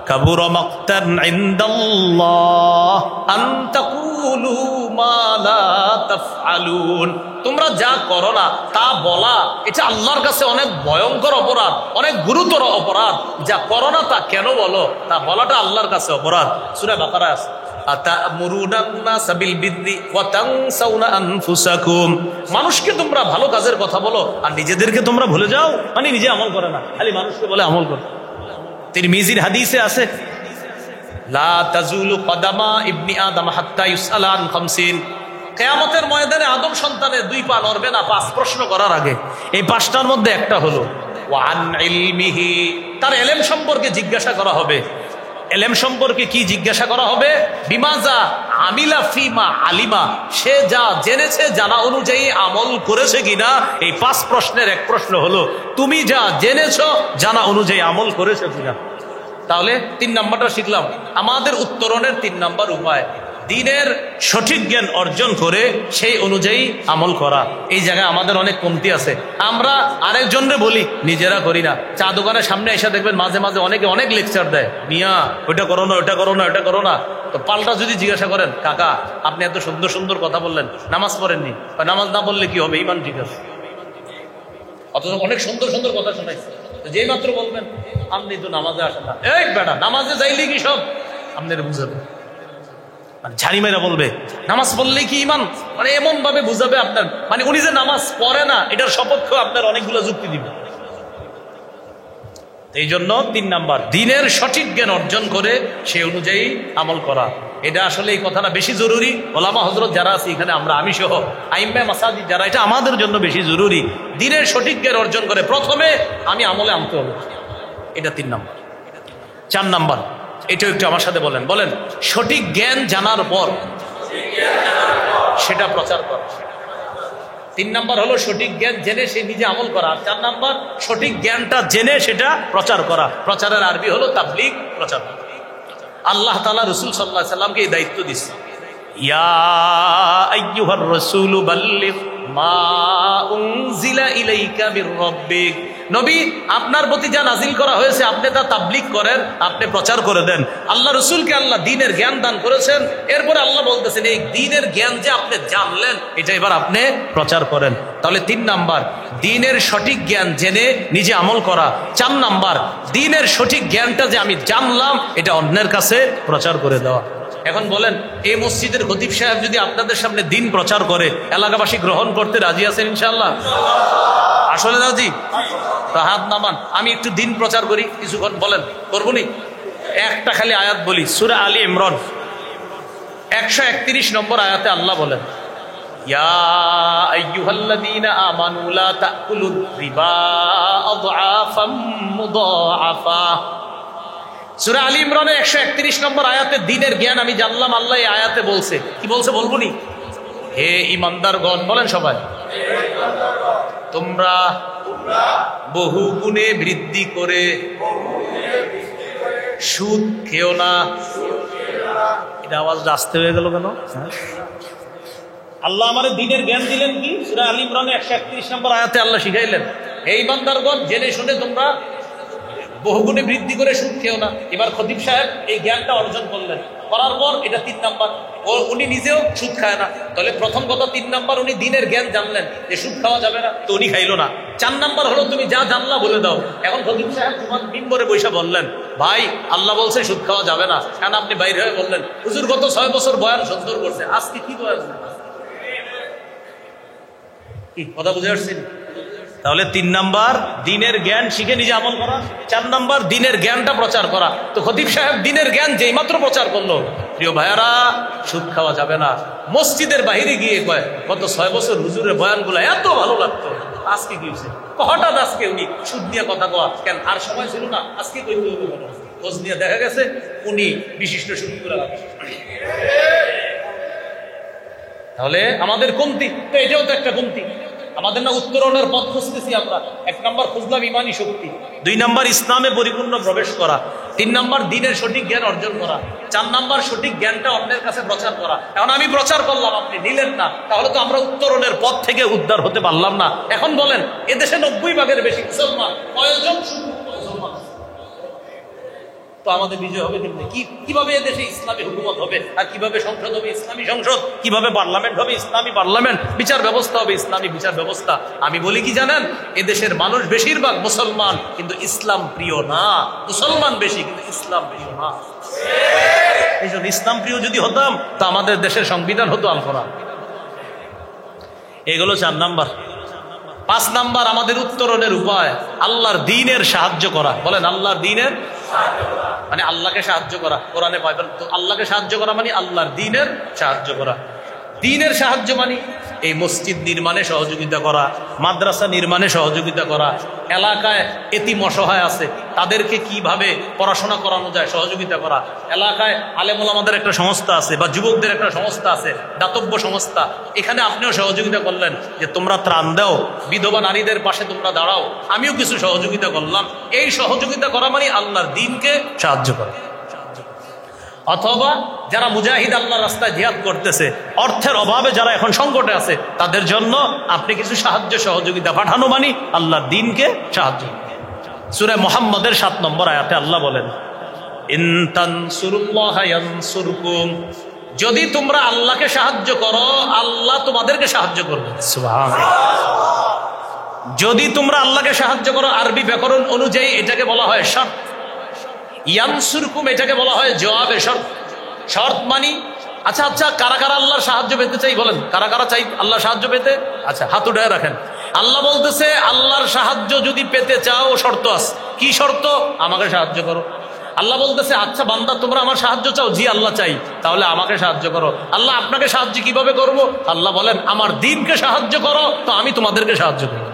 Speaker 1: কাবুরা মাকতান ইনদাল্লাহ আন তাকুলু মা লা তাফআলুন। তোমরা যা করো না তা বলা, এটা আল্লাহর কাছে অনেক ভয়ঙ্কর অপরাধ, অনেক গুরুতর অপরাধ। যা করো না তা কেন বলো, তা বলাটা আল্লাহর কাছে অপরাধ। সূরা বাকারা আছে, আতা'মুরুনান নাসা বিল বিররি ওয়া তানসাউনা আনফুসাকুম। মানুষকে তোমরা ভালো কাজের কথা বলো আর নিজেদেরকে তোমরা ভুলে যাও। মানে নিজে আমল করে না, খালি মানুষকে বলে আমল করো। তিরমিজির হাদিসে আছে, লা তাজুলু কদামা ইবনি আদম হাত্তা ইউসআলা আন 50। কিয়ামতের ময়দানে আদম সন্তানের 2 পা নড়বে না 5 প্রশ্ন করার আগে। এই 5টার মধ্যে একটা হলো ওয়া আন ইলমিহি, তার ইলম সম্পর্কে জিজ্ঞাসা করা হবে। ইলম সম্পর্কে কি জিজ্ঞাসা করা হবে? বিমাজা আমিলা ফিমা আলিমা, সে যা জেনেছে জানা অনুযায়ী আমল করেছে কিনা। এই 5 প্রশ্নের এক প্রশ্ন হলো তুমি যা জেনেছো জানা অনুযায়ী আমল করেছো কিনা। তাহলে 3 নাম্বারটা শিখলাম। আমাদের উত্তরণের 3 নাম্বার উপায়, দ্বীনের সঠিক জ্ঞান অর্জন করে সেই অনুযায়ী আমল করা। এই জায়গায় আমাদের অনেক কমতি আছে, আমরা আরেকজনরে বলি, নিজেরা করি না। চা দোকানের সামনে এসে দেখবেন মাঝে মাঝে অনেকে অনেক লেকচার দেয়, মিয়া ওইটা করো না, ওইটা করো না, ওইটা করো না। তো পাল্টা যদি জিজ্ঞাসা করেন, কাকা আপনি এত সুন্দর সুন্দর কথা বললেন, নামাজ পড়েননি? বা নামাজ না পড়লে কি হবে, ইমান ঠিক আছে। অথচ অনেক সুন্দর সুন্দর কথা শোনাইছে, যেই মাত্র বলবেন আপনি তো নামাজে আসেন না, এই বেটা নামাজে যাইলে কি সব আপনারা বুঝাবে, মানে ঝাড়ি মেরা বলবে নামাজ পড়লেই কি ইমান, মানে এমন ভাবে বুঝাবে আপনার, মানে উনি যে নামাজ পড়ে না এটার সপক্ষে আপনার অনেকগুলো যুক্তি দিবে। এই জন্য 3 নাম্বার, দ্বীনের সঠিক জ্ঞান অর্জন করে সে অনুযায়ী আমল করা। এটা আসলে এই কথাটা বেশি জরুরি। ওলামা হযরত যারা আছে এখানে, আমরা, আমি সহ আইম্মা মাসাজিদ যারা, এটা আমাদের জন্য বেশি জরুরি। দ্বীনের সঠিক জ্ঞান অর্জন করে প্রথমে আমি আমলে আনতে হবে, এটা 3 নাম্বার। 4 নাম্বার, এটাও একটু আমার সাথে বলেন, বলেন সঠিক জ্ঞান জানার পর সেটা প্রচার করা। 3 নাম্বার হলো সঠিক জ্ঞান জেনে সে নিজে আমল করা। আর 4 নাম্বার সঠিক জ্ঞানটা জেনে সেটা প্রচার করা। প্রচারের আরবি হলো তাবলীগ, প্রচার। আল্লাহ তাআলা রাসূল সাল্লাল্লাহু আলাইহি সাল্লামকে এই দায়িত্ব দিয়েছে, ইয়া আইয়ুহার রাসূলু বাল্লিগ মা উনজিলা ইলাইকা মির রাব্বিক। নবী, আপনার প্রতি যা নাজিল করা হয়েছে আপনি তা তাবলীগ করেন, আপনি প্রচার করে দেন। আল্লাহ রাসূলকে আল্লাহ দ্বীনের জ্ঞান দান করেছেন, এরপরে আল্লাহ বলতেছেন এই দ্বীনের জ্ঞান যে আপনি জানলেন এটা এবার আপনি প্রচার করেন। তাহলে 3 নাম্বার, দ্বীনের সঠিক জ্ঞান জেনে নিজে আমল করা। 4 নাম্বার, দ্বীনের সঠিক জ্ঞানটা যে আমি জানলাম এটা অন্যের কাছে প্রচার করে দেওয়া। এখন বলেন, এই মসজিদের খতিব সাহেব যদি আপনাদের সামনে দ্বীন প্রচার করে, এলাকাবাসী গ্রহণ করতে রাজি আছেন ইনশাআল্লাহ? আসলে রাজি? তো হাত নামান, আমি একটু দ্বীন প্রচার করি কিছুক্ষণ, বলেন করবো নি? একটা খালি আয়াত বলি, সূরা আলী ইমরান 131 নম্বর আয়াতে আল্লাহ বলেন, ইয়া আইয়ুহাল্লাযীনা আমানু লা তাকুলুর রিবা আযআফাম মুযাআফা। সূরা আলী ইমরানের 131 নম্বর আয়াতে দ্বীনের জ্ঞান আমি জানলাম, আল্লাহ এই আয়াতে বলছে, কি বলছে বলবো নি? হে ঈমানদারগণ, বলেন সবাই, তোমরা বহু গুণে বৃদ্ধি করে সুদ খেও না। এটা আওয়াজ রাস্তে হয়ে গেল কেন? আল্লাহ আমাদের দ্বীনের জ্ঞান দিলেন কি? সূরা আলী ইমরানের 131 নম্বর আয়াতে আল্লাহ শিখাইলেন, হে ঈমানদারগণ, জেনে শুনে তোমরা বহুগুণে বৃদ্ধি করে সুদ খেও না। এবার খতিব সাহেব এই জ্ঞানটা অর্জন করলেন, করার পর এটা 3 নাম্বার, উনি নিজেও সুদ খায় না। তাহলে প্রথম কথা 3 নাম্বার, উনি দ্বীনের জ্ঞান জানলেন যে সুদ খাওয়া যাবে না, তো উনি খাইলো না। 4 নাম্বার হলো তুমি যা জানলা বলে দাও। এখন খতিব সাহেব তোমার মিম্বরে বৈশা বললেন, ভাই আল্লাহ বলছে সুদ খাওয়া যাবে না, কারণ আপনি বাইরে হয়ে বললেন, হুজুর গত 6 বছর বয়ান সুন্দর করছে, আজকে কি বয়ান? কি কথা বুঝে আসছেন? তাহলে 3 নাম্বার দ্বীনের জ্ঞান শিখে নিজে আমল করা, 4 নাম্বার দ্বীনের জ্ঞানটা প্রচার করা। তো খতিব সাহেব দ্বীনের জ্ঞান যেই মাত্র প্রচার করলো, প্রিয় ভাইয়ারা, সুদ খাওয়া যাবে না। মসজিদের বাইরে গিয়ে কয়, গত 6 বছর হুজুরের বয়ানগুলো এত ভালো লাগতো, আজকে কি হয়েছে? হঠাৎ আজকে উনি সুদ নিয়ে কথা কওয়া কেন? আর সময় ছিল না, আজকে কইতে হবে কেন? খোঁজ নিয়ে দেখা গেছে উনি বিশিষ্ট সুদ করে রাখছেন। তাহলে আমাদের কমতি, তো এটাও তো একটা কমতি। আমাদের না উত্তরণের পথ খুঁজতেছি আমরা। 1 নাম্বার খুঁজলাম ইমানি শক্তি, 2 নাম্বার ইসলামে পরিপূর্ণ প্রবেশ করা, 3 নাম্বার দ্বীনের সঠিক জ্ঞান অর্জন করা, 4 নাম্বার সঠিক জ্ঞানটা অন্যের কাছে প্রচার করা। এখন আমি প্রচার করলাম, আপনি নিলেন না, তাহলে তো আমরা উত্তরণের পথ থেকে উদ্ধার হতে পারলাম না। এখন বলেন, এদেশে 90 ভাগের বেশি মুসলমান, কয়জন মুসলমান? তো আমাদের বিজয় হবে কেমনে? কিভাবে এদেশে ইসলামী হুকুমত হবে? আর কিভাবে সংসদ হবে ইসলামী সংসদ? কিভাবে পার্লামেন্ট হবে ইসলামী পার্লামেন্ট? বিচার ব্যবস্থা হবে ইসলামী বিচার ব্যবস্থা? আমি বলি কি জানেন, এদেশের মানুষ বেশিরভাগ মুসলমান, কিন্তু ইসলাম প্রিয় না। মুসলমান বেশি, কিন্তু ইসলাম প্রিয় না। এই জন্য ইসলাম প্রিয় যদি হতাম, তো আমাদের দেশের সংবিধান হতো আল কোরআন। এগুলো 4 নাম্বার। 5 নাম্বার আমাদের উত্তরণের উপায়, আল্লাহর দ্বীনের সাহায্য করা। বলেন আল্লাহর দ্বীনের, মানে আল্লাহকে সাহায্য করা। কোরআনে পাইবেন তো, আল্লাহকে সাহায্য করা মানে আল্লাহর দ্বীনের সাহায্য করা। দ্বীনের সাহায্য মানে এই মসজিদ নির্মাণে সহযোগিতা করা, মাদ্রাসা নির্মাণে সহযোগিতা করা, এলাকায় এতিম অসহায় আছে তাদেরকে কিভাবে পড়াশোনা করানো যায় সহযোগিতা করা, এলাকায় আলেম ওলামাদের একটা সংস্থা আছে বা যুবকদের একটা সংস্থা আছে, দাতব্য সংস্থা, এখানে আপনিও সহযোগিতা করলেন যে তোমরা ত্রাণ দাও, বিধবা নারীদের পাশে তোমরা দাঁড়াও, আমিও কিছু সহযোগিতা করলাম। এই সহযোগিতা করা মানে আল্লাহর দ্বীনকে সাহায্য করা। অথবা যারা মুজাহিদ আল্লাহ রাস্তায় জিহাদ করতেছে, অর্থের অভাবে যারা এখন সংকটে আছে, তাদের জন্য আপনি কিছু সাহায্য সহযোগিতা পাঠানো মানে আল্লাহর দ্বীনকে সাহায্য। সূরা মুহাম্মদের 7 নম্বর আয়াতে আল্লাহ বলেন, ইন তানসুরুল্লাহ ইয়ানসুরকুম, যদি তোমরা আল্লাহকে সাহায্য করো আল্লাহ তোমাদেরকে সাহায্য করবে। সুবহানাল্লাহ। যদি তোমরা আল্লাহকে সাহায্য করো, আরবি ব্যাকরণ অনুযায়ী এটাকে বলা হয় শর্ত। ইয়ানসুরকুম এটাকে বলা হয় জবাবে শর্ত। শর্ত মানি, আচ্ছা আচ্ছা কারা কারা আল্লাহর সাহায্য পেতে চাই বলেন, কারা কারা চাই আল্লাহর সাহায্য পেতে? আচ্ছা হাত উঠায় রাখেন। আল্লাহ বলতেছে আল্লাহর সাহায্য যদি পেতে চাও শর্ত আছে। কি শর্ত? আমাকে সাহায্য করো। আল্লাহ বলতেছে আচ্ছা বান্দা তোমরা আমার সাহায্য চাও? জি আল্লাহ চাই। তাহলে আমাকে সাহায্য করো। আল্লাহ আপনাকে সাহায্য কিভাবে করব? আল্লাহ বলেন আমার দ্বীনকে সাহায্য করো, তো আমি তোমাদেরকে সাহায্য করব।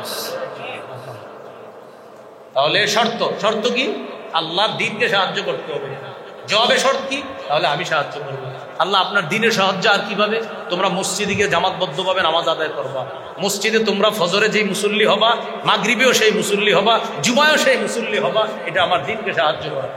Speaker 1: তাহলে শর্ত, শর্ত কি? আল্লাহর দ্বীনকে সাহায্য করতে হবে। জবাবে শর্ত কি? তাহলে আমি সাহায্য করবো। আল্লাহ আপনার দ্বীনের সাহায্য আর কিভাবে? তোমরা মসজিদে গিয়ে জামাতবদ্ধভাবে নামাজ আদায় করবা। মসজিদে তোমরা ফজরে যেই মুসল্লি হবা, মাগরিবেও সেই মুসল্লি হবা, জুমায়ও সেই মুসল্লি হবা। এটা আমার দ্বীনকে সাহায্য করা।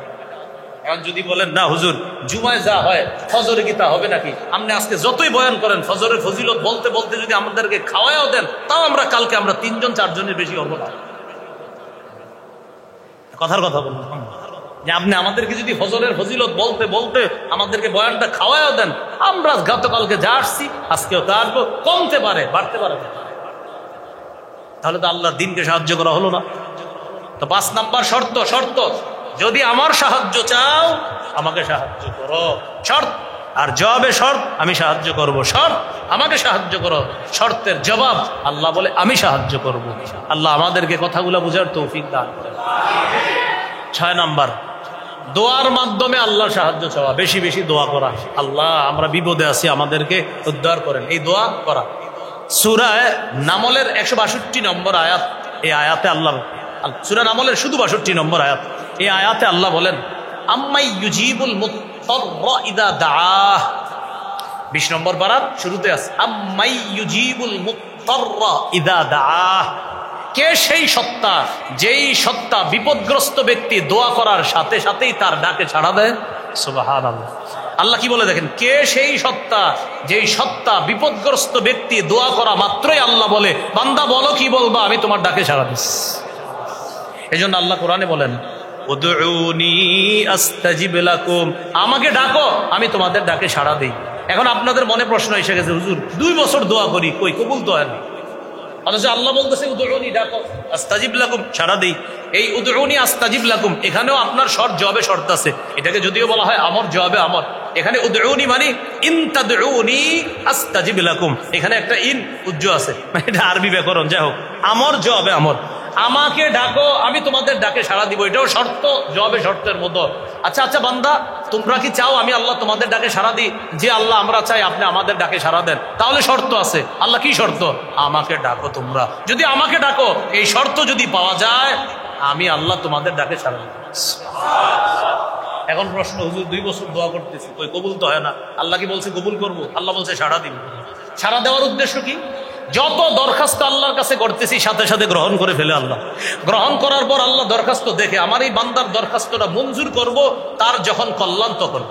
Speaker 1: এখন যদি বলেন না হুজুর জুমায় যা হয় ফজরে কি তা হবে নাকি? আপনি আজকে যতই বয়ান করেন ফজরের ফজিলত বলতে বলতে যদি আমাদেরকে খাওয়াও দেন, তাও আমরা কালকে আমরা 3 জন 4 জনের বেশি হবো না। কথার কথা বলুন যে আপনি আমাদেরকে যদি ফজরের ফজিলত বলতে বলতে আমাদেরকে বয়ানটা খাওয়াও দেন, আমরা গতকালকে যা আসছি আজকেও তা আসবো, কমতে পারে বাড়তে পারে। তাহলে তো আল্লাহর দ্বীনকে সাহায্য করা হলো না। তো 5 নাম্বার শর্ত, শর্ত যদি আমার সাহায্য চাও আমাকে সাহায্য করো, শর্ত। আর জবাবে শর্ত আমি সাহায্য করব, শর্ত আমাকে সাহায্য করো, শর্তের জবাব আল্লাহ বলে আমি সাহায্য করব। আল্লাহ আমাদেরকে কথাগুলো বুঝার তৌফিক দান করেন। 6 নাম্বার দোয়ার মাধ্যমে আল্লাহর সাহায্য চাওয়া, বেশি বেশি দোয়া করা। আল্লাহ আমরা বিপদে আছি আমাদেরকে উদ্ধার করেন, এই দোয়া করা। সূরা নামলের 162 নম্বর আয়াত, এই আয়াতে আল্লাহ, সূরা নামলের শুধু 62 নম্বর আয়াত, এই আয়াতে আল্লাহ বলেন আম্মাই ইউজিবুল মুত্তাররা ইযা দাআহ। 20 নম্বর পারার শুরুতে আছে আম্মাই ইউজিবুল মুত্তাররা ইযা দাআহ। কে সেই সত্তা, যেই সত্তা বিপদগ্রস্ত ব্যক্তি দোয়া করার সাথে সাথেই তার ডাকে সাড়া দেয়। সুবহানাল্লাহ। আল্লাহ কি বলে দেখেন, কে সেই সত্তা, যেই সত্তা বিপদগ্রস্ত ব্যক্তি দোয়া করা মাত্রই আল্লাহ বলে বান্দা বলো কি বলবা, আমি তোমার ডাকে সাড়া দিস। এই জন্য আল্লাহ কোরআনে বলেন উদউনি আস্তাজিব লাকুম, আমাকে ডাকো আমি তোমাদের ডাকে সাড়া দিই। এখন আপনাদের মনে প্রশ্ন এসে গেছে হুজুর 2 বছর দোয়া করি কই কবুল তো হয়নি, অথচ আল্লাহ বলতেছে উদউনি ডাকো আস্তাজিব লাকুম, সাড়া দিই। এই উদউনি আস্তাজিব লাকুম এখানেও আপনার শর্ত জবাবে শর্ত আছে। এটাকে যদিও বলা হয় আমর জবাবে আমর, এখানে উদউনি মানে ইন তাদউনি আস্তাজিব লাকুম, এখানে একটা ইন উজ্জ আছে, এটা আরবি ব্যাকরণ। যাই হোক, আমর জবাবে আমর, আমাকে ডাকো আমি তোমাদের ডাকে সাড়া দিব, এটাও শর্ত জবাবে শর্তের মতো। আচ্ছা আচ্ছা বান্দা তোমরা কি চাও আমি আল্লাহ তোমাদের ডাকে সাড়া দিই? যে আল্লাহ আমরা চাই আপনি আমাদের ডাকে সাড়া দেন। তাহলে শর্ত আছে। আল্লাহ কি শর্ত? আমাকে ডাকো তোমরা। যদি আমাকে ডাকো, এই শর্ত যদি পাওয়া যায় আমি আল্লাহ তোমাদের ডাকে সাড়া দেব। এখন প্রশ্ন হুজুর 2 বছর দোয়া করতেছি কই কবুল তো হয় না, আল্লাহ কি বলছে কবুল করবো? আল্লাহ বলছে সাড়া দিব। সাড়া দেওয়ার উদ্দেশ্য কি? যত দরখাস্ত আল্লাহর কাছে করতেছি সাথে সাথে গ্রহণ করে ফেলে আল্লাহ। গ্রহণ করার পর আল্লাহ দরখাস্ত দেখে আমার এই বান্দার দরখাস্তটা মঞ্জুর করব, তার যখন কল্যাণ তখন।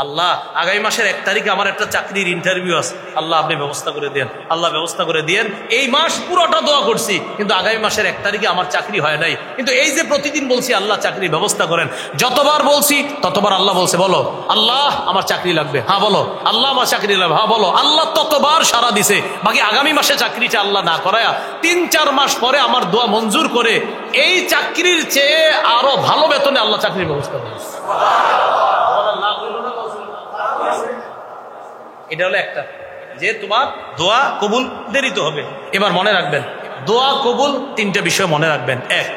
Speaker 1: আল্লাহ আগামী মাসের 1 তারিখে আমার একটা চাকরির ইন্টারভিউ আছে, আল্লাহ আপনি ব্যবস্থা করে দেন, আল্লাহ ব্যবস্থা করে দেন। এই মাস পুরোটা দোয়া করছি কিন্তু আগামী মাসের 1 তারিখে আমার চাকরি হয় নাই, কিন্তু এই যে প্রতিদিন বলছি আল্লাহ চাকরির ব্যবস্থা করেন, যতবার বলছি ততবার আল্লাহ বলছে বলো আল্লাহ আমার চাকরি লাগবে, হ্যাঁ বলো আল্লাহ আমার চাকরি লাগবে, হ্যাঁ বলো। আল্লাহ ততবার সারা দিছে। বাকি আগামী মাসে চাকরিটা আল্লাহ না করায়া 3-4 মাস পরে আমার দোয়া মঞ্জুর করে এই চাকরির চেয়ে আরো ভালো বেতনে আল্লাহ চাকরির ব্যবস্থা করেছে। এটা হলো একটা, যে তোমার দোয়া কবুল দেরিতে হবে। এবার মনে রাখবেন দোয়া কবুল 3টা বিষয় মনে রাখবেন। 1,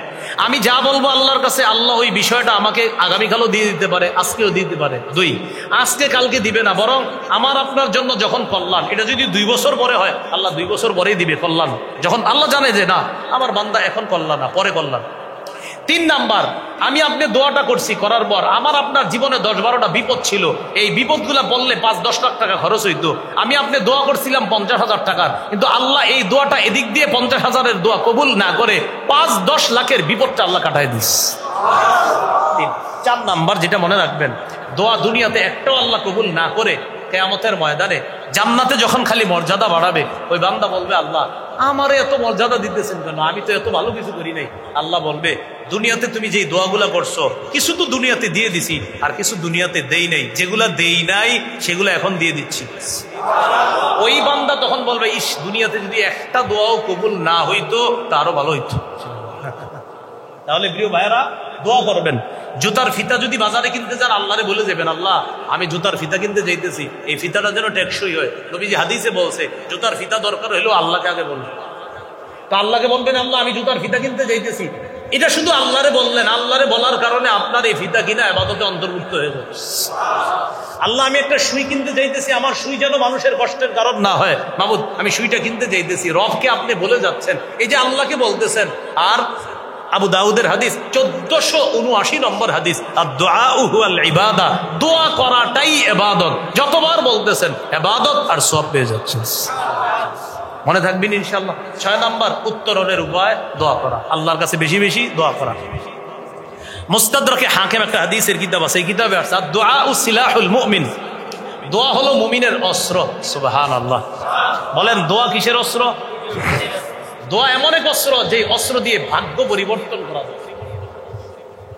Speaker 1: আমি যা বলবো আল্লাহর কাছে আল্লাহ ওই বিষয়টা আমাকে আগামীকালও দিয়ে দিতে পারে, আজকেও দিতে পারে। 2, আজকে কালকে দিবে না, বরং আমার আপনার জন্য যখন কল্যাণ, এটা যদি 2 বছর পরে হয় আল্লাহ 2 বছর পরেই দিবে কল্যাণ, যখন আল্লাহ জানে যে না আমার বান্দা এখন কল্যাণ না পরে কল্যাণ। 3 নাম্বার, আমি আপনি দোয়াটা করছি, করার পর আমার আপনার জীবনে 10-12টা বিপদ ছিল, এই বিপদগুলা বললে 5-10 লাখ টাকা খরচ হইতো। আমি আপনি দোয়া করছিলাম 50,000 টাকার, কিন্তু আল্লাহ এই দোয়াটা এদিক দিয়ে 50,000-এর দোয়া কবুল না করে 5-10 লাখের বিপদটা আল্লাহ কাটায় দিস। 4 নাম্বার যেটা মনে রাখবেন, দোয়া দুনিয়াতে একটাও আল্লাহ কবুল না করে কিয়ামতের ময়দানে জান্নাতে যখন খালি মর্যাদা বাড়াবে, ওই বান্দা বলবে, আল্লাহ আমারে এত মর্যাদা দিতেছেন কেন, আমি তো এত ভালো কিছু করি নাই। আল্লাহ বলবে, দুনিয়াতে তুমি যেই দোয়াগুলা করছো কিছু তো দুনিয়াতে দিয়ে দিছি, আর কিছু দুনিয়াতে দেই নাই, যেগুলা দেই নাই সেগুলো এখন দিয়ে দিচ্ছি। ওই বান্দা তখন বলবে, ইস, দুনিয়াতে যদি একটা দোয়াও কবুল না হইতো তা আরো ভালো হইতো। তাহলে প্রিয় ভাইয়েরা, দোয়া করবেন। জুতার ফিতা যদি বাজারে কিনতে যান, আল্লাহরে বলে যাবেন, আল্লাহ আমি জুতার ফিতা কিনতে যাইতেছি, এই ফিতাটা যেন টেকসই হয়। নবীজি হাদিসে বলছে, জুতার ফিতা দরকার হইলেও আল্লাহকে আগে বলবেন। তো আল্লাহকে বলবেন, আল্লাহ আমি জুতার ফিতা কিনতে যাইতেছি। এটা শুধু আল্লাহরে বললেন, আল্লাহরে বলার কারণে আপনার এই ফিতা কিনা ইবাদতে অন্তর্ভুক্ত হয়ে যাবে। আল্লাহ আমি একটা সুই কিনতে যাইতেছি, আমার সুই যেন মানুষের কষ্টের কারণ না হয়, মাবুদ আমি সুইটা কিনতে যাইতেছি। রবকে আপনি বলে যাচ্ছেন, এই যে আল্লাহকে বলতেছেন। আর আবু দাউদের হাদিস 1479 নম্বর হাদিস, আদ-দুআউ হুয়াল ইবাদা, দোয়া করাটাই ইবাদত। যতবার বলতেছেন ইবাদত আর সওয়াব পেয়ে যাচ্ছেন। মনে থাকবেন ইনশাআল্লাহ। 6 নম্বর উত্তরণের উপায় দোয়া করা, আল্লাহর কাছে বেশি বেশি দোয়া করা। মুস্তাদরাকে হাকিম একটা হাদিসের কিতাব আছে, এই কিতাবে আছে আদ-দুআউ সিলাহুল মুমিন, দোয়া হলো মুমিনের অস্ত্র। সুবহানাল্লাহ। বলেন, দোয়া কিসের অস্ত্র? দোয়া এমন এক অস্ত্র, যে অস্ত্র দিয়ে ভাগ্য পরিবর্তন করা যায়।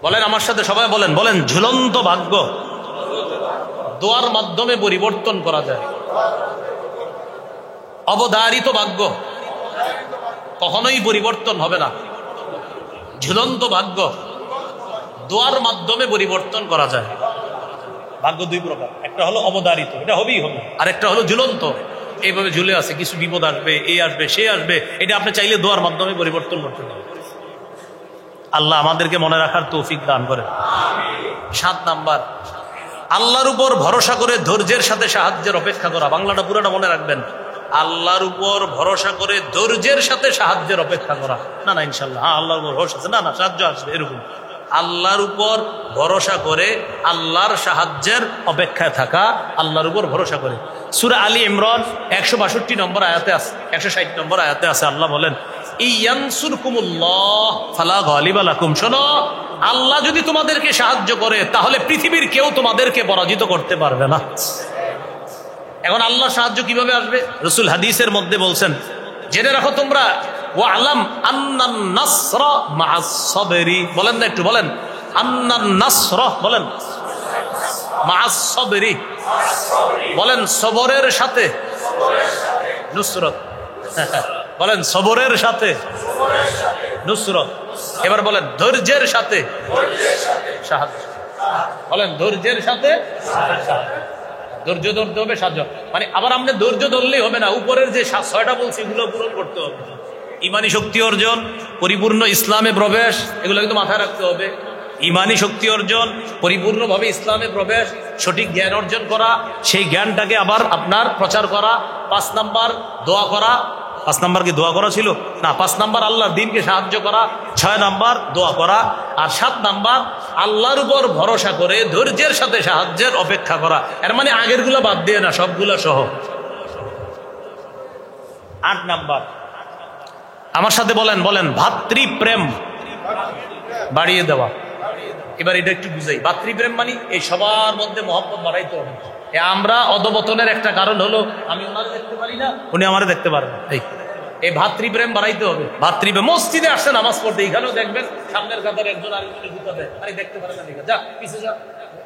Speaker 1: বলেন আমার সাথে সবাই, বলেন বলেন, ঝুলন্ত ভাগ্য দোয়ার মাধ্যমে পরিবর্তন করা যায়। অবধারিত ভাগ্য কখনোই পরিবর্তন হবে না। ঝুলন্ত ভাগ্য দোয়ার মাধ্যমে পরিবর্তন করা যায়। ভাগ্য দুই প্রকার, একটা হলো অবধারিত, এটা হবেই হবে, আর একটা হলো ঝুলন্ত, এইভাবে ঝুলে আছে, কিছু বিপদ আসবে, এই আসবে সে আসবে, এটা আপনি চাইলে দোয়ার মাধ্যমে পরিবর্তন করতে পারেন। আল্লাহ আমাদেরকে মনে রাখার তৌফিক দান করেন। 7 নাম্বার, আল্লাহর উপর ভরসা করে ধৈর্যের সাথে সাহায্যের অপেক্ষা করা। বাংলাটা পুরোটা মনে রাখবেন, আল্লাহর উপর ভরসা করে ধৈর্যের সাথে সাহায্যের অপেক্ষা করা। না না ইনশাল্লাহ, হ্যাঁ আল্লাহর উপর ভরসা আছে, না না সাহায্য আসবে, এরকম। আল্লাহর উপর ভরসা করে আল্লাহর সাহায্যের অপেক্ষায় থাকা, আল্লাহর উপর ভরসা করে। সূরা আলী ইমরান 162 নম্বর আয়াতে আছে, 160 নম্বর আয়াতে আছে, আল্লাহ বলেন, ইয়ানসুরকুমুল্লাহ ফালা গালিবা লাকুম। শোনো, আল্লাহ যদি তোমাদেরকে সাহায্য করে, তাহলে পৃথিবীর কেউ তোমাদেরকে পরাজিত করতে পারবে না। এখন আল্লাহ সাহায্য কিভাবে আসবে? রাসূল হাদিসের মধ্যে বলছেন, জেনে রাখো তোমরা, ওয়ালাম আন্নান নাসরা মা'আস সাবরি। বলেন না একটু, বলেন আন্নান নাসরা, বলেন মা'আস সাবরি, বলেন সবরের সাথে নুসরত, বলেন সবরের সাথে নুসরত। এবার বলেন ধৈর্যের সাথে সাহায্য, বলেন ধৈর্যের সাথে ধৈর্য ধরতে হবে, সাহায্য। মানে আবার আপনি ধৈর্য ধরলেই হবে না, উপরের যে 6টা বলছি এগুলো পূরণ করতে হবে। ইমানি শক্তি অর্জন, পরিপূর্ণ ইসলামে প্রবেশ, এগুলো কিন্তু মাথায় রাখতে হবে। ইমানি শক্তি অর্জন, পরিপূর্ণভাবে ইসলামে প্রবেশ, সঠিক জ্ঞান অর্জন করা, সেই জ্ঞানটাকে আবার আপনার প্রচার করা। 5 নাম্বার দোয়া করা। 5 নাম্বার কি দোয়া করা ছিল না? 5 নাম্বার আল্লাহর দ্বীনকে সাহায্য করা, 6 নাম্বার দোয়া করা, আর 7 নাম্বার আল্লাহর উপর ভরসা করে ধৈর্যের সাথে সাহায্যের অপেক্ষা করা। এর মানে আগেরগুলো বাদ দিয়ে না, সবগুলো সহ। 8 নাম্বার, আমার সাথে বলেন, বলেন ভাতৃপ্রেম বাড়িয়ে দেওয়া। এবার এটা একটু বুঝাই, ভাতৃপ্রেম মানে এই সবার মধ্যে মহব্বত বাড়াইতে হবে। আমরা অধপতনের একটা কারণ হলো, আমি ওনারে দেখতে পারি না, উনি আমারে দেখতে পারেন। এই ভাতৃপ্রেম বাড়াইতে হবে। ভাতৃপ্রেম, মসজিদে আসছে নামাজ পড়তে, এইখানেও দেখবেন সামনের কাতারে একজন আরেকজনের জুতা দেয়, আরে দেখতে পারে না, যা পিছে যা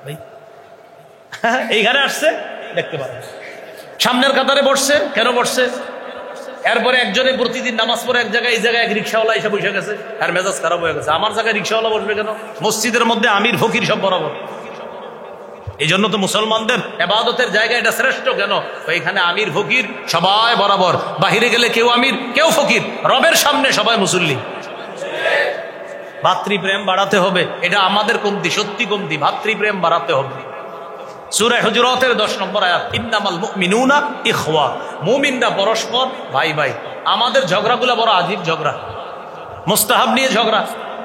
Speaker 1: ভাই, এইখানে আসছে দেখতে পারেন। সামনের কাতারে বসছে, কেন বসছে? এরপরে একজনে প্রতিদিন নামাজ পড়ে এক জায়গায়, এই জায়গায় এক রিক্সাওয়ালা এসে বসে গেছে, আর মেজাজ খারাপ হয়ে গেছে, আমার জায়গায় রিক্সাওয়ালা বসবে কেন? মসজিদের মধ্যে আমির ফকির সব বরাবর। এই জন্য তো মুসলমানদের ইবাদতের জায়গা এটা শ্রেষ্ঠ কেন? এখানে আমির ফকির সবাই বরাবর, বাহিরে গেলে কেউ আমির কেউ ফকির, রবের সামনে সবাই মুসল্লি। ভাতৃপ্রেম বাড়াতে হবে, এটা আমাদের কমতি, সত্যি কমতি। ভাতৃপ্রেম বাড়াতে হবে। সূরা হুজুরাতের 10 নম্বর আয়াত, ইন্নামাল মুমিনুনা ইখওয়া, মুমিনরা পরস্পর ভাই ভাই। আমাদের ঝগড়াগুলো বড় আজীব ঝগড়া, মুস্তাহাব নিয়ে ঝগড়া।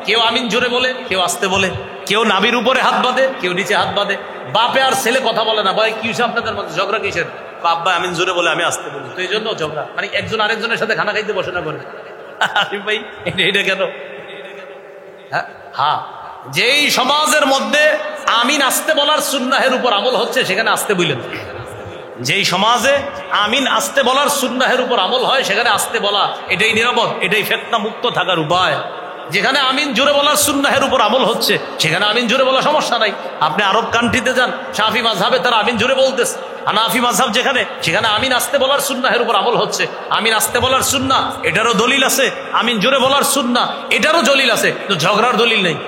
Speaker 1: কেউ আমিন জোরে বলে, কেউ আস্তে বলে, কেউ নাভির উপরে হাত বাঁধে, কেউ নিচে হাত বাঁধে। বাপে আর ছেলে কথা বলে না, ভাই কি হয়েছে আপনাদের মধ্যে, ঝগড়া কিসের? বাবা আমিন জোরে বলে, আমি আস্তে বলি, তো এই জন্য ঝগড়া। মানে একজন আরেকজনের সাথে খানা খাইতে বসে না করে, ভাই এটা কেন? হ্যাঁ, যেই সমাজের মধ্যে আমিন আস্তে বলার সুন্নাহের উপর আমল হচ্ছে সেখানে আস্তে বললেন। যেই সমাজে আমিন আস্তে বলার সুন্নাহের উপর আমল হয় সেখানে আস্তে বলা এটাই নিরাপদ, এটাই ফিতনা মুক্ত থাকার উপায়। যেখানে আমিন জোরে বলার সুন্নাহের উপর আমল হচ্ছে সেখানে আমিন জোরে বলা সমস্যা নাই। আপনি আরব কান্ট্রিতে যান, শাফি মাযহাবে তারা আমিন জোরে বলতেছে। হানাফি মাযহাব যেখানে, সেখানে আমিন আস্তে বলার সুন্নাহের উপর আমল হচ্ছে। আমিন আস্তে বলার সুন্নাহ এটারও দলিল আছে, আমিন জোরে বলার সুন্নাহ এটারও দলিল আছে, তো ঝগড়ার দলিল নেই।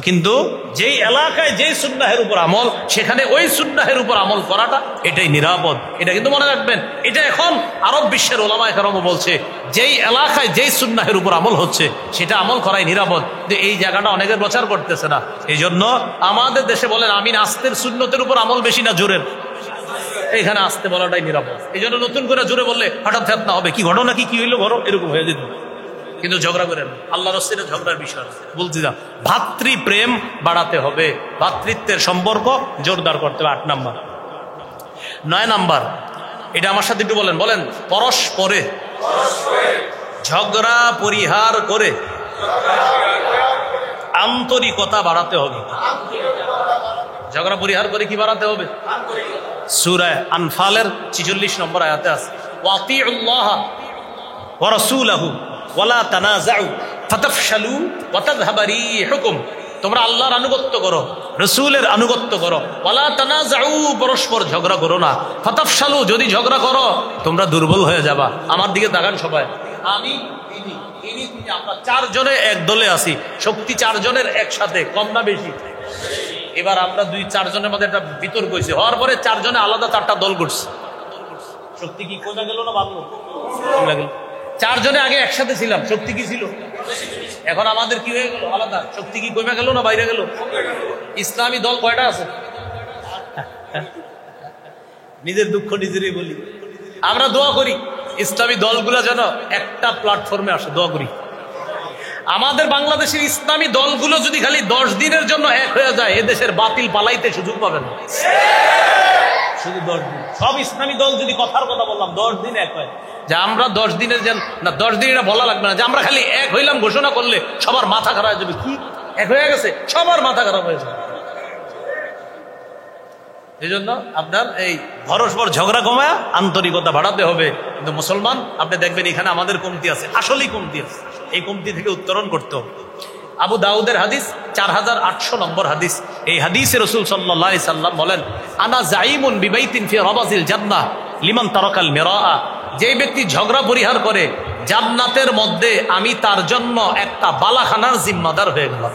Speaker 1: কিন্তু যেই এলাকায় যেই সুন্নাহের উপর আমল সেখানে ওই সুন্নাহের উপর আমল করাটা এটাই নিরাপদ। এটা কিন্তু মনে রাখবেন, এটা এখন আরব বিশ্বের ওলামায়ে কেরাম বলছে যেই এলাকায় যেই সুন্নাহের উপর আমল হচ্ছে সেটা আমল করাই নিরাপদ। যে এই জায়গাটা অনেকে প্রচার করতেছে না, এই জন্য আমাদের দেশে বলেন আমিন আস্তের সুন্নতের উপর আমল বেশি না জোরের? এখানে আসতে বলাটাই নিরাপদ। এই জন্য নতুন করে জোরে বললে হঠাৎ ফিতনা হবে, কি ঘটনা কি হইলো ঘর এরকম হয়ে যেত। কিন্তু ঝগড়া করেন আল্লাহ রাসূলের ঝগড়ার বিষয় বলছি না। ভাতৃপ্রেম বাড়াতে হবে, ভাতৃত্বের সম্পর্ক জোরদার করতে হবে। 8 নাম্বার। 9 নাম্বার, এটা আমার সাথে একটু বলেন বলেন পরস্পরে ঝগড়া পরিহার করে আন্তরিকতা বাড়াতে হবে। ঝগড়া পরিহার করে কি বাড়াতে হবে? সূরা আনফালের 46 নম্বর আয়াতে আছে ওয়াতিউল্লাহ ওয়া রাসূলাহু ওয়ালা তানাযাউ ফাতাফশালু ওয়া তাযহাবা রিহুকুম। তোমরা আল্লাহর আনুগত্য করো, রাসূলের আনুগত্য করো। ওয়ালা তানাযাউ, পরস্পর ঝগড়া করো না। ফাতাফশালু, যদি ঝগড়া করো তোমরা দুর্বল হয়ে যাবা। আমার দিকে তাকান সবাই, আমি ইনি আমরা 4 জনে এক দলে আছি, শক্তি 4 জনের একসাথে, কম না বেশি? এবার আমরা 2-4 জনের মধ্যে একটা বিতর্ক হয়েছে, হওয়ার পরে 4 জনে আলাদা 4টা দল করছে। শক্তি কি কমে গেল না বাড়লো? কমে গেল। 4 জনে আগে একসাথে ছিলাম, শক্তি কি ছিল? এখন আমাদের কি হয়ে গেল? আলাদা। শক্তি কি কমে গেল না বাইরে গেল? ইসলামী দল কয়টা আছে? নিজের দুঃখ নিজেরই বলি। আমরা দোয়া করি ইসলামী দলগুলা যেন একটা প্ল্যাটফর্মে আসে, দোয়া করি। আমাদের বাংলাদেশের ইসলামী দলগুলো যদি খালি 10 দিনের জন্য এক হয়ে যায়, এদেশের বাতিল পালাইতে সুযোগ পাবে না। শুধু 10 দিন, সব ইসলামী দল যদি কথার কথা বললাম 10 দিন এক হয়, যে আমরা 10 দিনের না 10 দিন এটা বলা লাগবে না, যে আমরা খালি এক হইলাম ঘোষণা করলে সবার মাথা খারাপ হয়ে যাবে। কি এক হয়ে গেছে? সবার মাথা খারাপ হয়ে যাবে। এই জন্য আপনার এই পরস্পর ঝগড়া কমায় আন্তরিকতা বাড়াতে হবে। কিন্তু মুসলমান আপনি দেখবেন এখানে আমাদের কমতি আছে, আসলেই কমতি আছে। এই কমতি থেকে উত্তরণ করতে হবে। আবু দাউদের হাদিস 4800 নম্বর হাদিস। এই হাদিসে রাসূল সাল্লাল্লাহু আলাইহি সাল্লাম বলেন, আনা জাইমুন বিবাইতিন ফি রাবাজিল জান্নাহ লিমান তারাকাল মিরাআ। যে ব্যক্তি ঝগড়া পরিহার করে, জান্নাতের মধ্যে আমি তার জন্য একটা বালাখানার জিম্মাদার হয়ে গেলাম।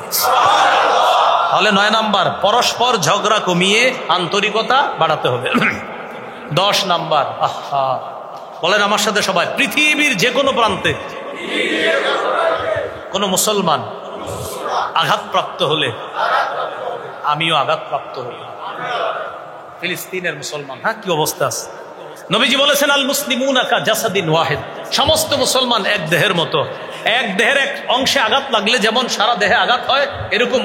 Speaker 1: তাহলে 9 নাম্বার, পরস্পর ঝগড়া কমিয়ে আন্তরিকতা বাড়াতে হবে। 10 নাম্বার, বলেন আমার সাথে সবাই, পৃথিবীর যে কোনো প্রান্তে কোন মুসলমান আঘাতপ্রাপ্ত হলে আমিও আঘাতপ্রাপ্ত হই। ফিলিস্তিনের মুসলমান, হ্যাঁ কি অবস্থা আছে? নবীজি বলেছেন আল মুসলিমুনা কা জাসাদিন ওয়াহিদ। সমস্ত মুসলমান এক দেহের মতো। এক দেহের এক অংশে আঘাত লাগলে যেমন সারা দেহে আঘাত হয়, এরকম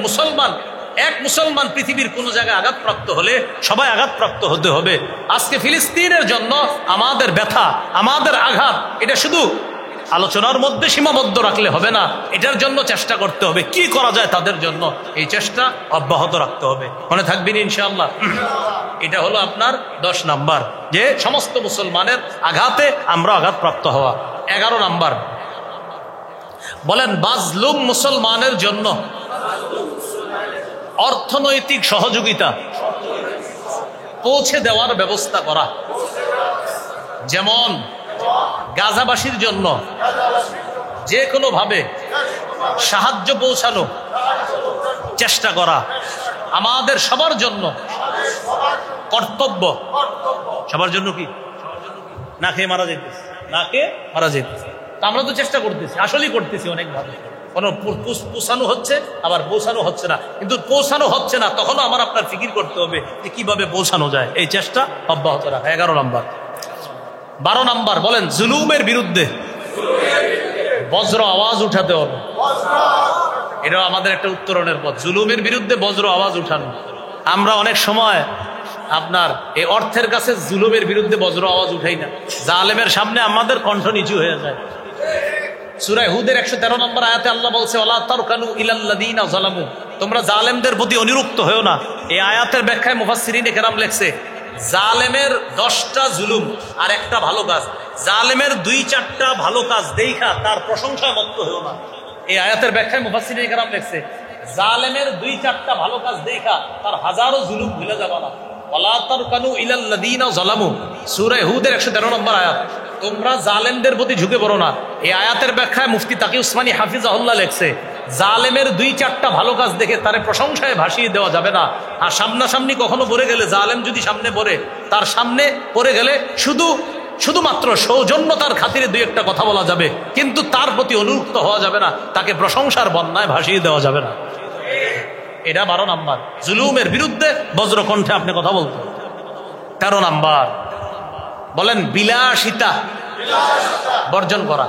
Speaker 1: এক মুসলমান পৃথিবীর কোন জায়গায় আঘাতপ্রাপ্ত হলে সবাই আঘাতপ্রাপ্ত হতে হবে। আজকে ফিলিস্তিনের জন্য আমাদের ব্যথা, আমাদের আঘাত, এটা শুধু আলোচনার মধ্যে সীমাবদ্ধ রাখলে হবে না, এটার জন্য চেষ্টা করতে হবে। কি করা যায় তাদের জন্য, এই চেষ্টা অব্যাহত রাখতে হবে। মনে থাকবেন ইনশাআল্লাহ। এটা হলো আপনার 10 নাম্বার, যে সমস্ত মুসলমানের আঘাতে আমরা আঘাতপ্রাপ্ত হওয়া। 11 নাম্বার, বলেন মাজলুম মুসলমানের জন্য অর্থনৈতিক সহযোগিতা পৌঁছে দেওয়ার ব্যবস্থা করা। যেমন গাজাবাসীর জন্য যে কোনো ভাবে সাহায্য পৌঁছানো চেষ্টা করা আমাদের সবার জন্য কর্তব্য। সবার জন্য কি? না খেয়ে মারা যেতেছে, না খেয়ে মারা যেতেছে। তা আমরা তো চেষ্টা করতেছি, আসলেই করতেছি অনেকভাবে। কোনো পৌঁছানো হচ্ছে, আবার পৌঁছানো হচ্ছে না। কিন্তু পৌঁছানো হচ্ছে না, তখনও আমার আপনার ফিকির করতে হবে যে কিভাবে পৌঁছানো যায়, এই চেষ্টা অব্যাহত রাখা। 11 নাম্বার। 12 নাম্বার, বলেন জুলুমের বিরুদ্ধে বজ্র আওয়াজ উঠাতে হবে। এটাও আমাদের একটা উত্তরণের পথ, জুলুমের বিরুদ্ধে বজ্র আওয়াজ উঠানো। আমরা অনেক সময় আপনার এই অর্থের কাছে জুলুমের বিরুদ্ধে বজ্র আওয়াজ উঠাই না, জালেমের সামনে আমাদের কণ্ঠ নিচু হয়ে যায়। সূরা হুদের 113 নম্বর আয়াতে আল্লাহ বলছে, ওয়ালা তারকানু ইলাল্লাযীনা যালামু তোমরা জালেমদের প্রতি অনুরক্ত হয়েও না। এই আয়াতের ব্যাখ্যায় মুফাসসিরিনে কেরাম লেখছে, জালেমের 10টা জুলুম আর একটা ভালো কাজ, জালেমের 2-4টা ভালো কাজ দেখা তার প্রশংসায় মত্ত হয়েও না। এই আয়াতের ব্যাখ্যায় মুফাসসিরিনে কেরাম লেখছে, জালেমের 2-4টা ভালো কাজ দেখা তার হাজারো জুলুম ভুলে যাবা না। ওয়ালা তারকানু ইলাল লাযিনা যালামু, সূরা হুদের 113 নম্বর আয়াত। তোমরা জালেমদের প্রতি ঝুঁকে পড়ো না। এই আয়াতের ব্যাখ্যায় মুফতি তাকি উসমানী হাফিজাহুল্লাহ লেখছে, জালেমের 2-4টা ভালো কাজ দেখে তারে প্রশংসায় ভাসিয়ে দেওয়া যাবে না। আর সামনাসামনি কখনো পড়ে গেলে, জালেম যদি সামনে পড়ে, তার সামনে পড়ে গেলে শুধুমাত্র সৌজন্যতার খাতিরে 2-একটা কথা বলা যাবে, কিন্তু তার প্রতি অনুরক্ত হওয়া যাবে না, তাকে প্রশংসার বন্যায় ভাসিয়ে দেওয়া যাবে না। এটা 12 নাম্বার, জুলুমের বিরুদ্ধে বজ্রকণ্ঠে আপনি কথা বলতে। 13 নাম্বার বলেন বিলাসিতা বর্জন করা।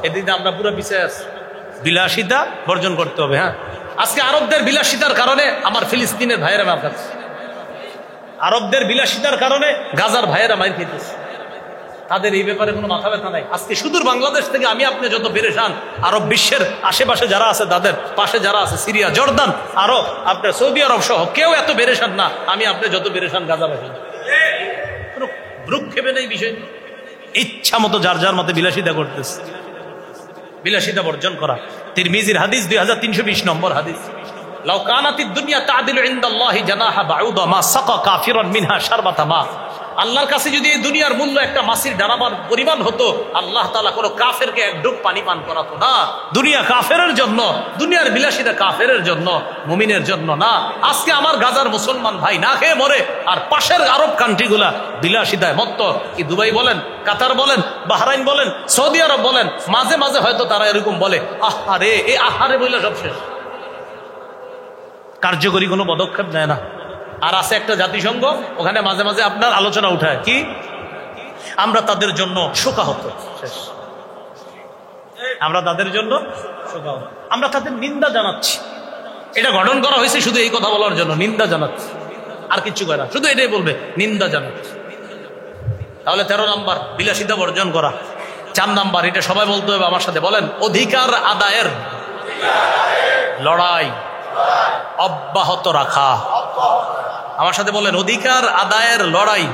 Speaker 1: এদিকে আমরা পুরো পিছিয়ে আছি, বিলাসিতা বর্জন করতে হবে। হ্যাঁ, আজকে আরবদের বিলাসিতার কারণে আমার ফিলিস্তিনের ভাইয়েরা মার খাচ্ছে, আরবদের বিলাসিতার কারণে গাজার ভাইয়েরা মার খেতেছে। তাদের এই ব্যাপারে কোনো মাথা ব্যথা নাই। আজকে সুদূর বাংলাদেশ থেকে আমি আপনি যত পেরেশান, আরব বিশ্বের আশেপাশে যারা আছে, তাদের পাশে যারা আছে, সিরিয়া, জর্দান, আরব, আপনার সৌদি আরব সহ কেউ এত পেরেশান না আমি আপনি যত পেরেশান গাজাবাসী। কোনো ভ্রুক্ষেপে নেই বিষয়, ইচ্ছা মতো যার যার মতে বিলাসিতা করতেছে। বিলাসিতা বর্জন করা। তিরমিজির হাদিস 2320 নম্বর হাদিস, লাউ কানাতিদ দুনিয়া তা'দিলু ইনদাল্লাহি জানাহা বাউদা মা সাকা কাফিরান মিনহা শারবাতা মা। আল্লাহর কাছে যদি এই দুনিয়ার মূল্য একটা মাছির ডানাবার পরিমাণ হতো, আল্লাহ তাআলা কোনো কাফেরকে এক ঢোক পানি পান করাতো না। দুনিয়া কাফেরের জন্য, দুনিয়ার বিলাসিতা কাফেরের জন্য, মুমিনের জন্য না। আজকে আমার গাজার মুসলমান ভাই না খেয়ে মরে, আর পাশের আরব কান্ট্রিগুলা বিলাসিতায় মত্ত। কি দুবাই বলেন, কাতার বলেন, বাহরাইন বলেন, সৌদি আরব বলেন, মাঝে মাঝে হয়তো তারা এরকম বলে, আহারে এ আহারে বইলে সব শেষ, কার্যকরী কোনো পদক্ষেপ নেয় না। আর আছে একটা জাতিসংঘ, ওখানে মাঝে মাঝে আপনার আলোচনা উঠায় কি, আমরা তাদের জন্য শোকাহত, শেষ, আমরা তাদের জন্য শোকাহত, আমরা তাদের নিন্দা জানাচ্ছি। এটা গঠন করা হয়েছে শুধু এই কথা বলার জন্য, নিন্দা জানাচ্ছি, আর কিচ্ছু করে না, শুধু এটাই বলবে নিন্দা জানাচ্ছি। তাহলে 13 নাম্বার বিলাসিতা বর্জন করা। 4 নাম্বার, এটা সবাই বলতে হবে আমার সাথে, বলেন অধিকার আদায়ের লড়াই অব্যাহত রাখা। আমার সাথে বলেন অধিকার আদায়ের লড়াই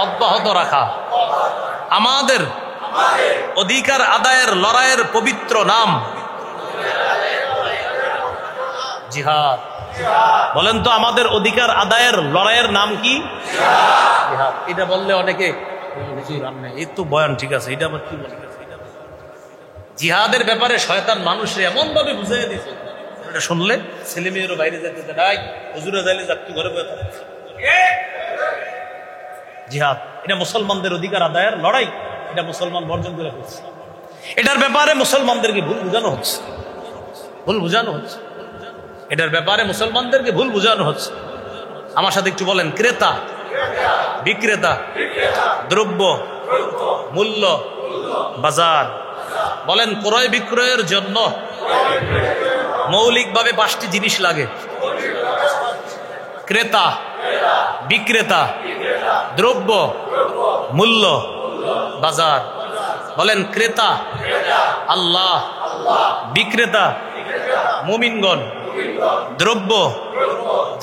Speaker 1: অব্যাহত রাখা। আমাদের অধিকার আদায়ের লড়াইয়ের পবিত্র নাম জিহাদ। বলেন তো আমাদের অধিকার আদায়ের লড়াইয়ের নাম কি? জিহাদ। এটা বললে অনেকে এই তো বয়ান ঠিক আছে, এটা আবার কি বলে? জিহাদের ব্যাপারে শয়তান মানুষের এমন ভাবে বুঝাই দিয়েছে, এটা শুনলে ছেলে মেয়েরও বাইরে যেতে চায়, হুজুরে যাইলে যাত্রী ঘরে বসে থাকে। জিহাদ এটা মুসলমানদের অধিকার আদায়ের লড়াই, এটা মুসলমান বর্জন করে ফেলছে। এটার ব্যাপারে মুসলমানদেরকে ভুল বোঝানো হচ্ছে, ভুল বোঝানো হচ্ছে, এটার ব্যাপারে মুসলমানদেরকে ভুল বোঝানো হচ্ছে। আমার সাথে একটু বলেন ক্রেতা বিক্রেতা, দ্রব্য মূল্য বাজার। বলেন ক্রয় বিক্রয়ের জন্য মৌলিকভাবে 5টি জিনিস লাগে, ক্রেতা বিক্রেতা, দ্রব্য মূল্য বাজার। বলেন ক্রেতা আল্লাহ, বিক্রেতা মুমিনগণ, দ্রব্য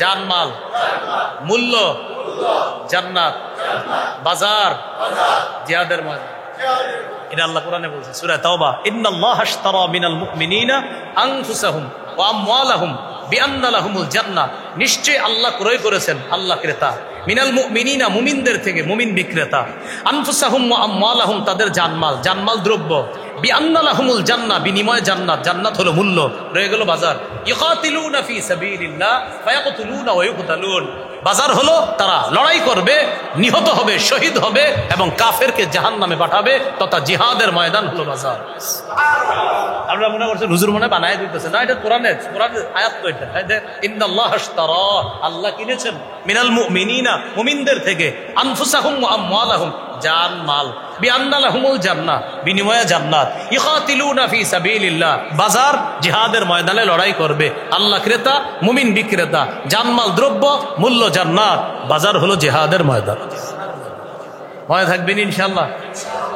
Speaker 1: জানমাল, মূল্য জান্নাত, বাজার জিহাদের ময়দান। এটা আল্লাহ কোরআনে বলছে সূরা তাওবা, ইন্নাল্লাহা আশতারা মিনাল মুমিনিনা আনফুসাহুম ওয়া আমওয়ালাহুম বিআন্না লাহুমুল জান্নাহ। নিশ্চয়ই আল্লাহ ক্রয় করেছেন, আল্লাহ ক্রেতা, মিনাল মুমিনিনা মুমিনদের থেকে, মুমিন বিক্রেতা, আনফুসাহুম ওয়া আমওয়ালাহুম তাদের জানমাল, জানমাল দ্রব্য, বিআন্না লাহুমুল জান্নাহ বিনিময়ে জান্নাত, জান্নাত হলো মূল্য, রয়ে গেল বাজার। ইকাতিলুনা ফি সাবিলিল্লাহ ফায়াকতুলুনা ওয়া ইউকতালুন। বাজার হলো তারা লড়াই করবে, নিহত হবে, শহীদ হবে এবং কাফেরকে জাহান্নামে পাঠাবে, তথা জিহাদের ময়দান হলো বাজার। আপনারা মনে করছেন হুজুর মনে বানায় দিতেছে না, এটা কোরআনের আয়াত তো। এটা ইন্নাল্লাহা আশতারা, আল্লাহ কিনেছেন, মিনাল মুমিনিনা মুমিনদের থেকে, আনফুসাহুম ওয়া আমওয়ালাহুম জানমাল, বিআন্না লাহুমুল জান্নাহ বিনিময়ে জান্নাত, ইকাতিলুনা ফি সাবিলিল্লাহ বাজার জিহাদের ময়দানে লড়াই করবে। আল্লাহ ক্রেতা, মুমিন বিক্রেতা, জানমাল দ্রব্য মূল্য জান্নাত, বাজার হলো জিহাদের ময়দান। মনে থাকবেন ইনশাআল্লাহ।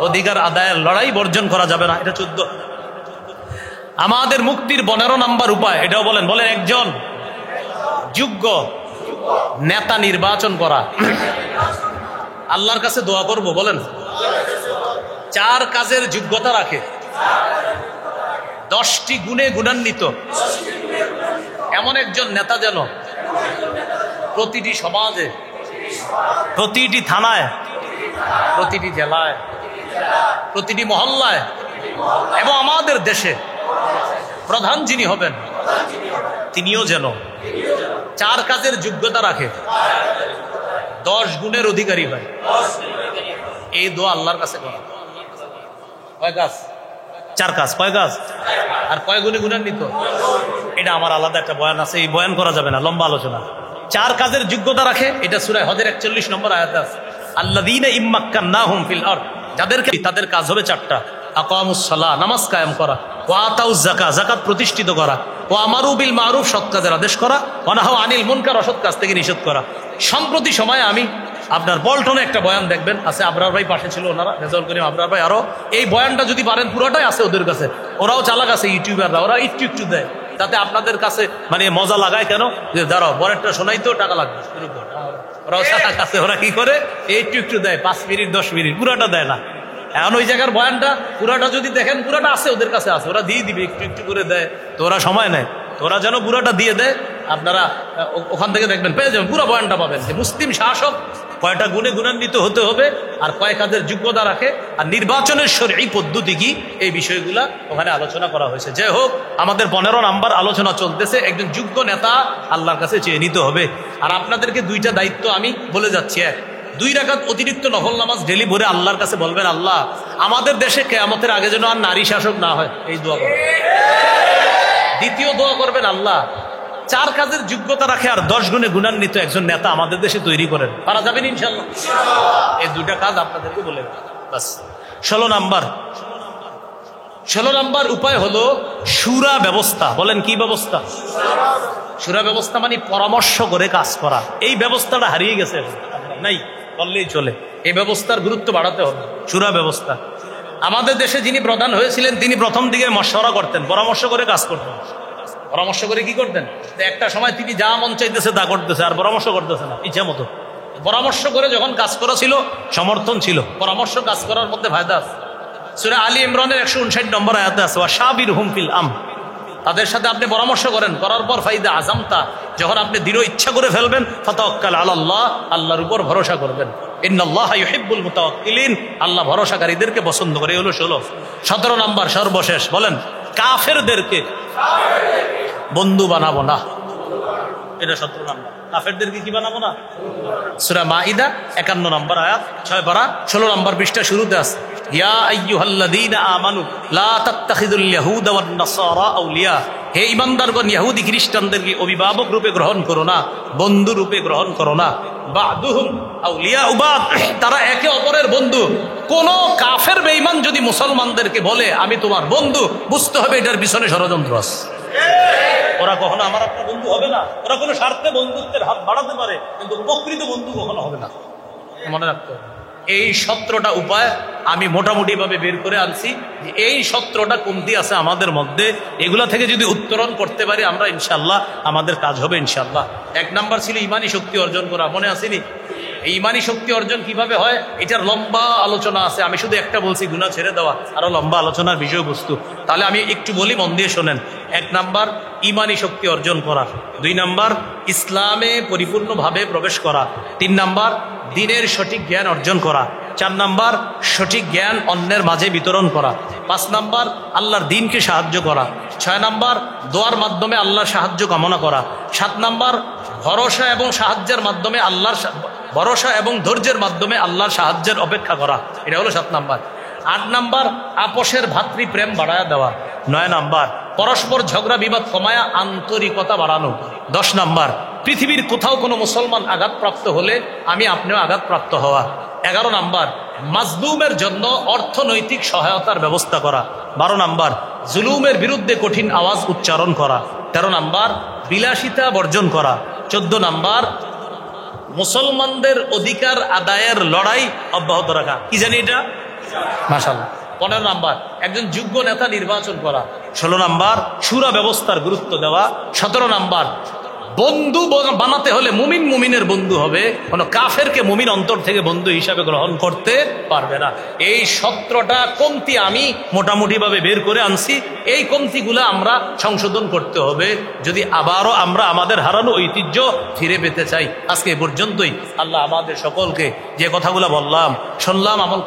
Speaker 1: অধিকার আদায়ের লড়াই বর্জন করা যাবে না, এটা 14। আমাদের মুক্তির 15 নম্বর উপায়, এটাও বলেন বলেন, একজন যোগ্য নেতা নির্বাচন করা। আল্লাহর কাছে দোয়া করব, বলেন। 4 কাজের যোগ্যতা রাখে, 10টি গুণে গুণান্বিত এমন একজন নেতা যেন প্রতিটি সমাজে, প্রতিটি থানায়, প্রতিটি জেলায়, প্রতিটি মহল্লায় এবং আমাদের দেশে প্রধান যিনি হবেন তিনিও যেন 4 কাজের যোগ্যতা রাখে, 10 গুণের অধিকারী হয়। এই দোয়া আল্লাহর কাছে করা। কয় কাজ? 4 কাজ। কয় কাজ? আর কয় গুণে গুণান্বিত? এটা আমার আলাদা একটা বয়ান আছে, এই বয়ান করা যাবে না, লম্বা আলোচনা। 4 কাজের যোগ্যতা রাখে, এটা সূরা হজের 41 নম্বর আয়াতে আছে। আল্লাযীনা ইম্মাক্কান্নাহুম ফিল আরদ, যাদেরকে তাদের কাজ হবে 4টা। আকামুস সালাহ, নামাজ কায়েম করা, ওয়া আতাউজ যাকাত, যাকাত প্রতিষ্ঠিত করা, ওয়া আমারু বিল মারুফ, সৎ কাজের আদেশ করা, ওয়া নাহাউ আনিল মুনকার, অসৎ কাজ থেকে নিষেধ করা। সম্প্রতি সময়ে আমি আপনার পল্টনে একটা বয়ান দেখবেন আছে, আবরার ভাই পাশে ছিল, ওনারা রেজাউল করিম আবরার ভাই, আরো এই বয়ানটা যদি পারেন পুরোটাই আছে ওদের কাছে, ওরাও চালাক আছে ইউটিউবাররা, ওরা একটু একটু দেয়, তাতে আপনাদের কাছে মানে মজা লাগায় কেন যে দাঁড়াও বয়ানটা শোনাইতেও টাকা লাগবে, ওরাও চালাক আছে, ওরা কি করে একটু একটু দেয়, 5 মিনিট 10 মিনিট, পুরাটা দেয় না। এখন ওই জায়গার বয়ানটা পুরাটা যদি দেখেন, পুরাটা আছে ওদের কাছে আছে, ওরা দিয়ে দিবে, একটু একটু করে দেয়, তো ওরা সময় নেয়, তো ওরা যেন পুরাটা দিয়ে দেয়। আপনারা ওখান থেকে দেখবেন, পেয়ে যাবেন, পুরো বয়ানটা পাবেন যে মুসলিম শাসক কয়টা গুণে গুণান্বিত হতে হবে আর কয় কাজের যোগ্যতা রাখে আর নির্বাচনের শরঈ পদ্ধতি কি, এই বিষয়গুলা ওখানে আলোচনা করা হয়েছে। যাই হোক, আমাদের 15 নাম্বার আলোচনা চলতেছে, একজন যোগ্য নেতা আল্লাহর কাছে চেয়ে নিতে হবে। আর আপনাদেরকে 2টা দায়িত্ব আমি বলে যাচ্ছি। 2 রাকাত অতিরিক্ত নফল নামাজ ডেলি ভরে আল্লাহর কাছে বলবেন, আল্লাহ আমাদের দেশে কিয়ামতের আগে যেন আর নারী শাসক না হয়, এই দোয়া করবেন। দ্বিতীয় দোয়া করবেন, আল্লাহ 4 কাজের যোগ্যতা রাখে আর 10 গুণে গুণান্বিত একজন নেতা আমাদের দেশে তৈরি করেন। পারা যাবেন ইনশাআল্লাহ। এই 2টা কাজ আপনাদেরকে বলে বাস। 16 নাম্বার উপায় হলো শুরা ব্যবস্থা। বলেন কি ব্যবস্থা? শুরা ব্যবস্থা মানে পরামর্শ করে কাজ করা। এই ব্যবস্থাটা হারিয়ে গেছে, নাই বললেই চলে। এই ব্যবস্থার গুরুত্ব বাড়াতে হবে। শুরা ব্যবস্থা, আমাদের দেশে যিনি প্রধান হয়েছিলেন তিনি প্রথম দিকে মশওয়ারা করতেন, পরামর্শ করে কাজ করতেন। পরামর্শ করে কি করতেন? একটা সময় তিনি যা মন চাইতেছে তা করতেছে, আর পরামর্শ করতেছে না ইচ্ছা মতো। পরামর্শ করে যখন কাজ করা ছিল সমর্থন ছিল, পরামর্শ কাজ করার মধ্যে ফায়দা আছে। সূরা আলী ইমরানের 159 নম্বর আয়াতে আছে, ওয়াশাবিরহুম ফিল আমর, তাদের সাথে আপনি পরামর্শ করেন, করার পর ফাইদা আযামতা, যখন আপনি দৃঢ় ইচ্ছা করে ফেলবেন, ফাতাওয়াক্কাল আলাল্লাহ, আল্লাহর উপর ভরসা করবেন। ইন্নাল্লাহা ইউহিব্বুল মুতাওয়াক্কিলিন, আল্লাহ ভরসাকারীদেরকে পছন্দ করে। হলো 16। 17 নাম্বার সর্বশেষ, বলেন কাফেরদেরকে বন্ধু বানাবো না। এটা 17 নাম্বার। কাফেরদেরকে কি বানাবো না? সূরা মাইদা 51 নম্বর আয়াত 6 পারা 16 নম্বর পৃষ্ঠা শুরুতে আছে, ইয়া আইয়ুহাল্লাযীনা আমানু লা তাত্তাখিযুল ইয়াহুদা ওয়ান নাসারা আউলিয়া, হে ঈমানদারগণ ইহুদি খ্রিস্টানদেরকে অভিভাবক রূপে গ্রহণ করো না, বন্ধু রূপে গ্রহণ করো না। বা'দুহুম আউলিয়া উবাদ, তারা একে অপরের বন্ধু। কোন কাফের বেঈমান যদি মুসলমানদেরকে বলে আমি তোমার বন্ধু, বুঝতে হবে এটার পিছনে ষড়যন্ত্র আছে। ওরা কখনো আমার আপনার বন্ধু হবে না, ওরা কোনো স্বার্থে বন্ধুত্বের হাত বাড়াতে পারে, কিন্তু প্রকৃত বন্ধু কখনো হবে না, মনে রাখতে হবে। এই 17টা উপায় আমি মোটামুটি ভাবে বের করে আনছি। এই 17টা কমতি আছে আমাদের মধ্যে, এগুলা থেকে যদি উত্তরণ করতে পারি আমরা, ইনশাল্লাহ আমাদের কাজ হবে ইনশাল্লাহ। 1 নাম্বার ছিল ইমানি শক্তি অর্জন করা, মনে আসেনি? এই ইমানি শক্তি অর্জন কিভাবে হয় এটার লম্বা আলোচনা আছে, আমি শুধু একটা বলছি, গুনাহ ছেড়ে দেওয়া, আরো লম্বা আলোচনার বিষয়বস্তু। তাহলে আমি একটু বলি, মন দিয়ে শোনেন। 1 নাম্বার ইমানি শক্তি অর্জন করা, 2 নাম্বার ইসলামে পরিপূর্ণভাবে প্রবেশ করা, 3 নাম্বার দ্বীনের সঠিক জ্ঞান অর্জন করা, 4 নাম্বার সঠিক জ্ঞান অন্যের মাঝে বিতরণ করা, 5 নাম্বার আল্লাহর দ্বীনকে সাহায্য করা, 6 নাম্বার দোয়ার মাধ্যমে আল্লাহর সাহায্য কামনা করা, 7 নাম্বার ভরসা এবং সাহায্যের মাধ্যমে ভরসা এবং ধৈর্যের মাধ্যমে আল্লাহর সাহায্যের অপেক্ষা করা, এটা হলো 7 নাম্বার। 8 নাম্বার আপোষের ভাতৃপ্রেম বাড়ায়া দেওয়া, 9 নাম্বার পরস্পর ঝগড়া বিবাদ কমায়া আন্তরিকতা বাড়ানো, 10 নাম্বার পৃথিবীর কোথাও কোনো মুসলমান আঘাতপ্রাপ্ত হলে আমি আপনিও আঘাতপ্রাপ্ত হওয়া, 11 নাম্বার মাজলুমের জন্য অর্থনৈতিক সহায়তার ব্যবস্থা করা, 12 নাম্বার জুলুমের বিরুদ্ধে কঠিন আওয়াজ উচ্চারণ করা, 13 নাম্বার বিলাসিতা বর্জন করা, 14 নাম্বার মুসলমানদের অধিকার আদায়ের লড়াই অব্যাহত রাখা। কি জানি এটা? মাশাআল্লাহ। 15 নাম্বার একজন যোগ্য নেতা নির্বাচন করা, 16 নাম্বার শুরা ব্যবস্থার গুরুত্ব দেওয়া, 17 নাম্বার বন্ধু বানাতে হলে মুমিন মুমিনের বন্ধু হবে, কোনো কাফেরকে মুমিন অন্তর থেকে বন্ধু হিসাবে গ্রহণ করতে পারবে না। এই 17টা কমতি আমি মোটামুটি ভাবে বের করে আনছি। এই কমতিগুলো আমরা সংশোধন করতে হবে যদি আবারও আমরা আমাদের হারানো ঐতিহ্য ফিরে পেতে চাই। আজকে এ পর্যন্তই। আল্লাহ আমাদের সকলকে যে কথাগুলো বললাম শুনলাম আমল